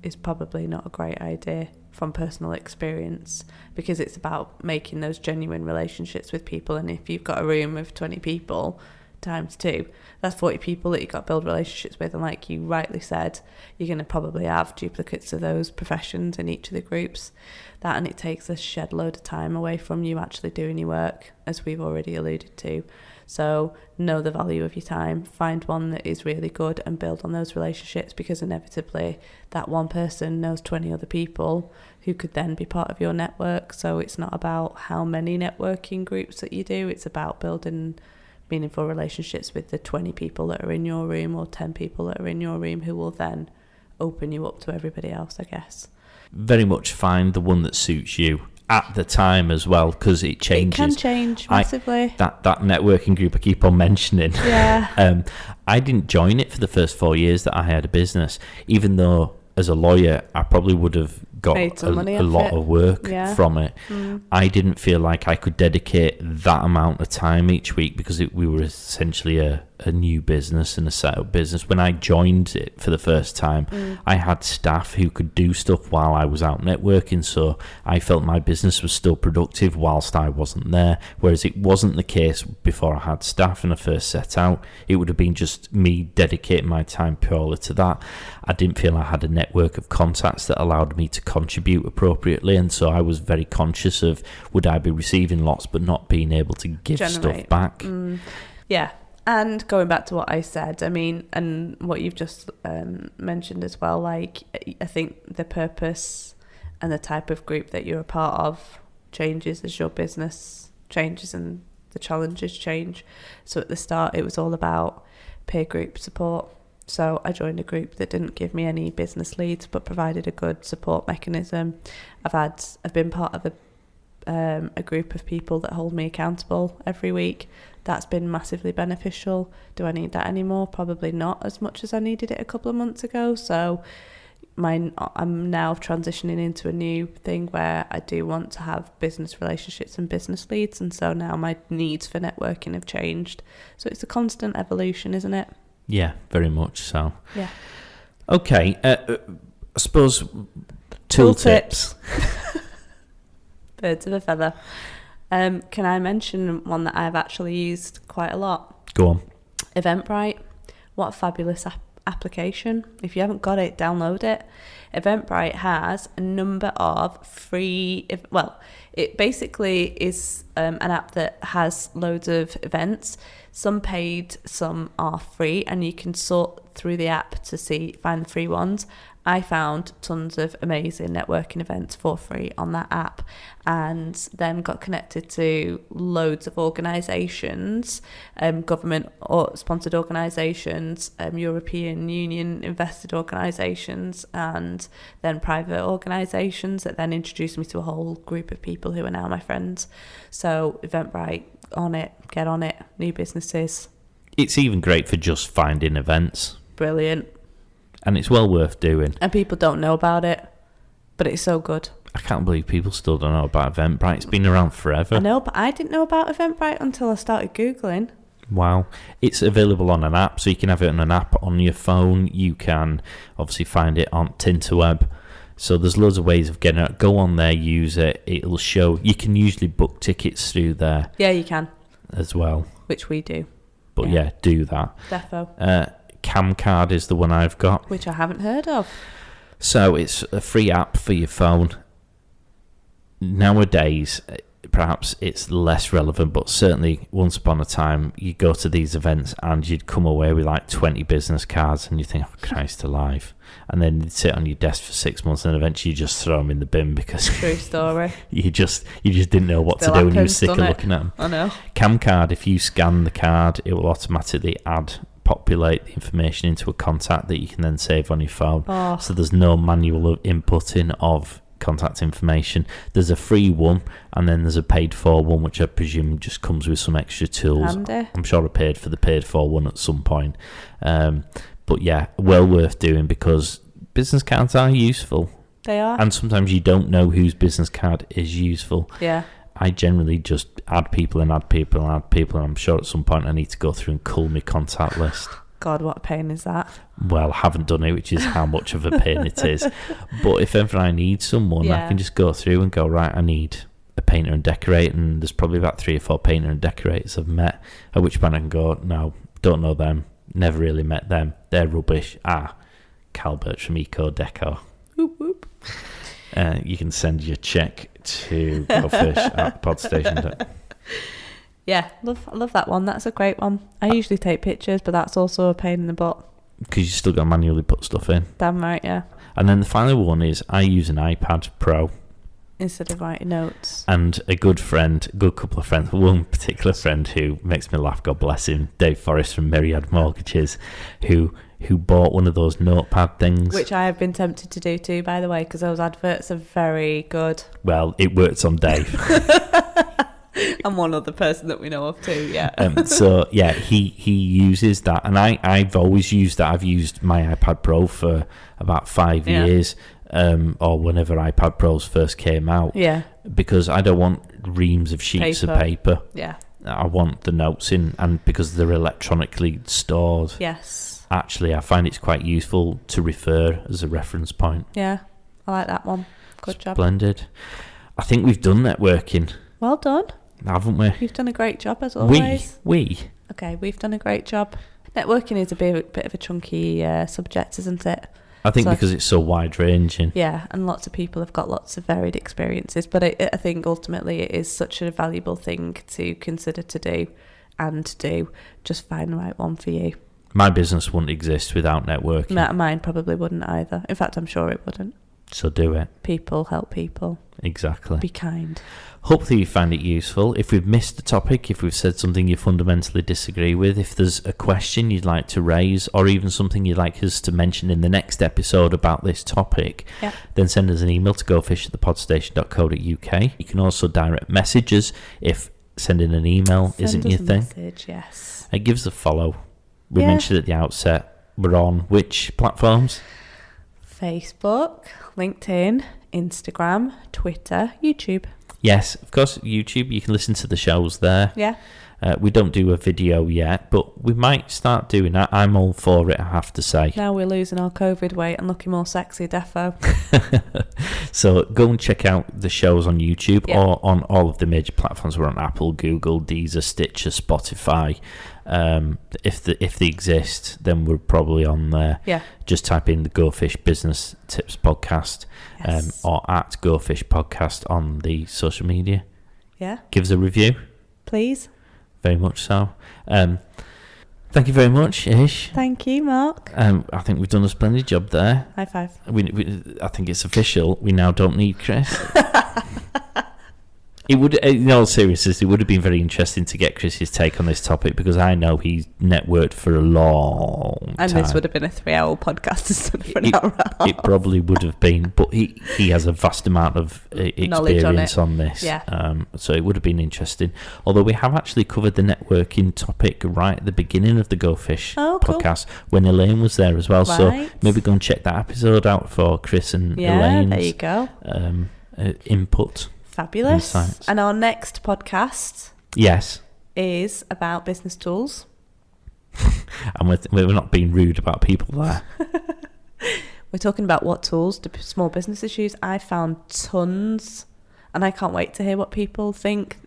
is probably not a great idea from personal experience, because it's about making those genuine relationships with people. And if you've got a room of 20 people times 2, that's 40 people that you've got to build relationships with. And like you rightly said, you're going to probably have duplicates of those professions in each of the groups. That, and it takes a shed load of time away from you actually doing your work, as we've already alluded to. So know the value of your time, find one that is really good and build on those relationships, because inevitably that one person knows 20 other people who could then be part of your network. So it's not about how many networking groups that you do, it's about building meaningful relationships with the 20 people that are in your room, or 10 people that are in your room, who will then open you up to everybody else, I guess. Very much find the one that suits you at the time as well, because it changes. It can change massively. That networking group I keep on mentioning. Yeah. I didn't join it for the first 4 years that I had a business, even though as a lawyer I probably would have got a lot of work from it. I didn't feel like I could dedicate that amount of time each week, because we were essentially a new business and a set-up business. When I joined it for the first time, I had staff who could do stuff while I was out networking, so I felt my business was still productive whilst I wasn't there, whereas it wasn't the case before I had staff and I first set out. It would have been just me dedicating my time purely to that. I didn't feel I had a network of contacts that allowed me to contribute appropriately, and so I was very conscious of, would I be receiving lots but not being able to give stuff back? Yeah. And going back to what I said, I mean, and what you've just mentioned as well, like, I think the purpose and the type of group that you're a part of changes as your business changes and the challenges change. So at the start, it was all about peer group support. So I joined a group that didn't give me any business leads, but provided a good support mechanism. I've been part of a group of people that hold me accountable every week. That's been massively beneficial. Do I need that anymore? Probably not as much as I needed it a couple of months ago. So I'm now transitioning into a new thing where I do want to have business relationships and business leads, and so now my needs for networking have changed. So it's a constant evolution, isn't it? Yeah, very much so. Yeah. Okay, I suppose tool tips. Birds of a feather. Can I mention one that I've actually used quite a lot? Go on. Eventbrite. What a fabulous application. If you haven't got it, download it. Eventbrite has a number of free, it basically is an app that has loads of events, some paid, some are free, and you can sort through the app to find the free ones. I found tons of amazing networking events for free on that app, and then got connected to loads of organisations, government or sponsored organisations, European Union invested organisations, and then private organisations that then introduced me to a whole group of people who are now my friends. So Eventbrite, on it, get on it, new businesses. It's even great for just finding events. Brilliant. And it's well worth doing. And people don't know about it, but it's so good. I can't believe people still don't know about Eventbrite. It's been around forever. I know, but I didn't know about Eventbrite until I started Googling. Wow. It's available on an app, so you can have it on an app on your phone. You can obviously find it on Tinterweb. So there's loads of ways of getting it. Go on there, use it. It'll show. You can usually book tickets through there. Yeah, you can. As well. Which we do. But yeah do that. Defo. Camcard is the one I've got. Which I haven't heard of. So it's a free app for your phone. Nowadays, perhaps it's less relevant, but certainly once upon a time, you go to these events and you'd come away with like 20 business cards and you think, oh, Christ alive. And then they'd sit on your desk for 6 months and eventually you just throw them in the bin because True story. you just didn't know what to do and you were sick of looking at them. I know. Camcard, if you scan the card, it will automatically populate the information into a contact that you can then save on your phone. Oh. So there's no manual inputting of contact information. There's a free one and then there's a paid for one, which I presume just comes with some extra tools. Handy. I'm sure I paid for the paid for one at some point. But yeah, well worth doing because business cards are useful. They are. And sometimes you don't know whose business card is useful. Yeah. I generally just add people, and I'm sure at some point I need to go through and cull my contact list. God, what a pain is that? Well, I haven't done it, which is how much of a pain it is. But if ever I need someone, I can just go through and go, right, I need a painter and decorator, and there's probably about 3 or 4 painter and decorators I've met, at which point I can go, no, don't know them, never really met them, they're rubbish. Calbert from Eco Deco. Whoop, whoop. You can send your check to GoFish at Podstation. Yeah, love that one. That's a great one. I usually take pictures, but that's also a pain in the butt. Because you still got to manually put stuff in. Damn right, yeah. And then the final one is I use an iPad Pro. Instead of writing notes. And a good couple of friends, one particular friend who makes me laugh, God bless him, Dave Forrest from Myriad Mortgages, who bought one of those notepad things. Which I have been tempted to do too, by the way, because those adverts are very good. Well, it works on Dave. And one other person that we know of too, yeah. So, yeah, he uses that. And I've always used that. I've used my iPad Pro for about 5 years, or whenever iPad Pros first came out. Yeah. Because I don't want reams of sheets of paper. Yeah. I want the notes in, and because they're electronically stored. Yes. Actually, I find it's quite useful to refer as a reference point. Yeah, I like that one. Good job. Splendid. I think we've done networking. Well done. Haven't we? You've done a great job as always. We. Okay, we've done a great job. Networking is a bit of a chunky subject, isn't it? I think because it's so wide-ranging. Yeah, and lots of people have got lots of varied experiences, but I think ultimately it is such a valuable thing to consider to do and do. Just find the right one for you. My business wouldn't exist without networking. Mine probably wouldn't either. In fact, I'm sure it wouldn't. So do it. People help people. Exactly. Be kind. Hopefully you find it useful. If we've missed a topic, if we've said something you fundamentally disagree with, if there's a question you'd like to raise, or even something you'd like us to mention in the next episode about this topic, then send us an email to gofish@thepodstation.co.uk. You can also direct messages if sending an email isn't your thing. Message, yes. It gives a follow. We mentioned at the outset, we're on which platforms? Facebook, LinkedIn, Instagram, Twitter, YouTube. Yes, of course, YouTube. You can listen to the shows there. Yeah. We don't do a video yet, but we might start doing that. I'm all for it, I have to say. Now we're losing our COVID weight and looking more sexy, defo. So go and check out the shows on YouTube or on all of the major platforms. We're on Apple, Google, Deezer, Stitcher, Spotify. If they exist, then we're probably on there. Yeah. Just type in the Go Fish Business Tips Podcast, or at Go Fish Podcast on the social media. Yeah. Give us a review. Please. Very much so. Thank you very much, Ish. Thank you, Mark. I think we've done a splendid job there. High five. I think it's official. We now don't need Chris. It would, in all seriousness, it would have been very interesting to get Chris's take on this topic because I know he's networked for a long time. And this would have been a 3-hour podcast instead of an hour and a half. It probably would have been, but he has a vast amount of experience on this. Yeah. So it would have been interesting. Although we have actually covered the networking topic right at the beginning of the Go Fish podcast when Elaine was there as well. Right. So maybe go and check that episode out for Chris and Elaine's there you go. Input. Fabulous. Insights. And our next podcast is about business tools. And we're not being rude about people there. We're talking about what tools do small businesses use. I found tons, and I can't wait to hear what people think.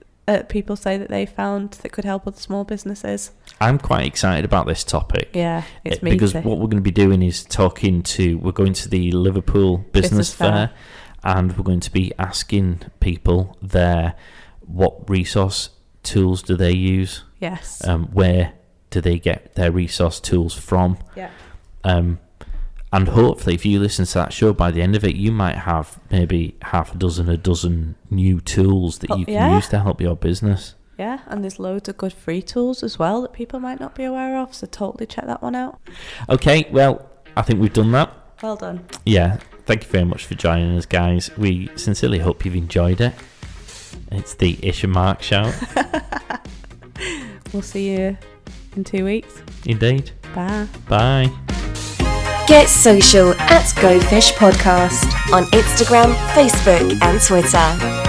People say that they found that could help other small businesses. I'm quite excited about this topic. Yeah, it's me because too. what we're going to be doing is we're going to the Liverpool Business Fair, and we're going to be asking people there what resource tools do they use. Yes. Where do they get their resource tools from? Yeah. And hopefully, if you listen to that show, by the end of it, you might have maybe a dozen new tools that you can use to help your business. Yeah, and there's loads of good free tools as well that people might not be aware of, so totally check that one out. Okay, well, I think we've done that. Well done. Yeah, thank you very much for joining us, guys. We sincerely hope you've enjoyed it. It's the Ish and Mark show. We'll see you in 2 weeks. Indeed. Bye. Bye. Get social at Go Fish Podcast on Instagram, Facebook, and Twitter.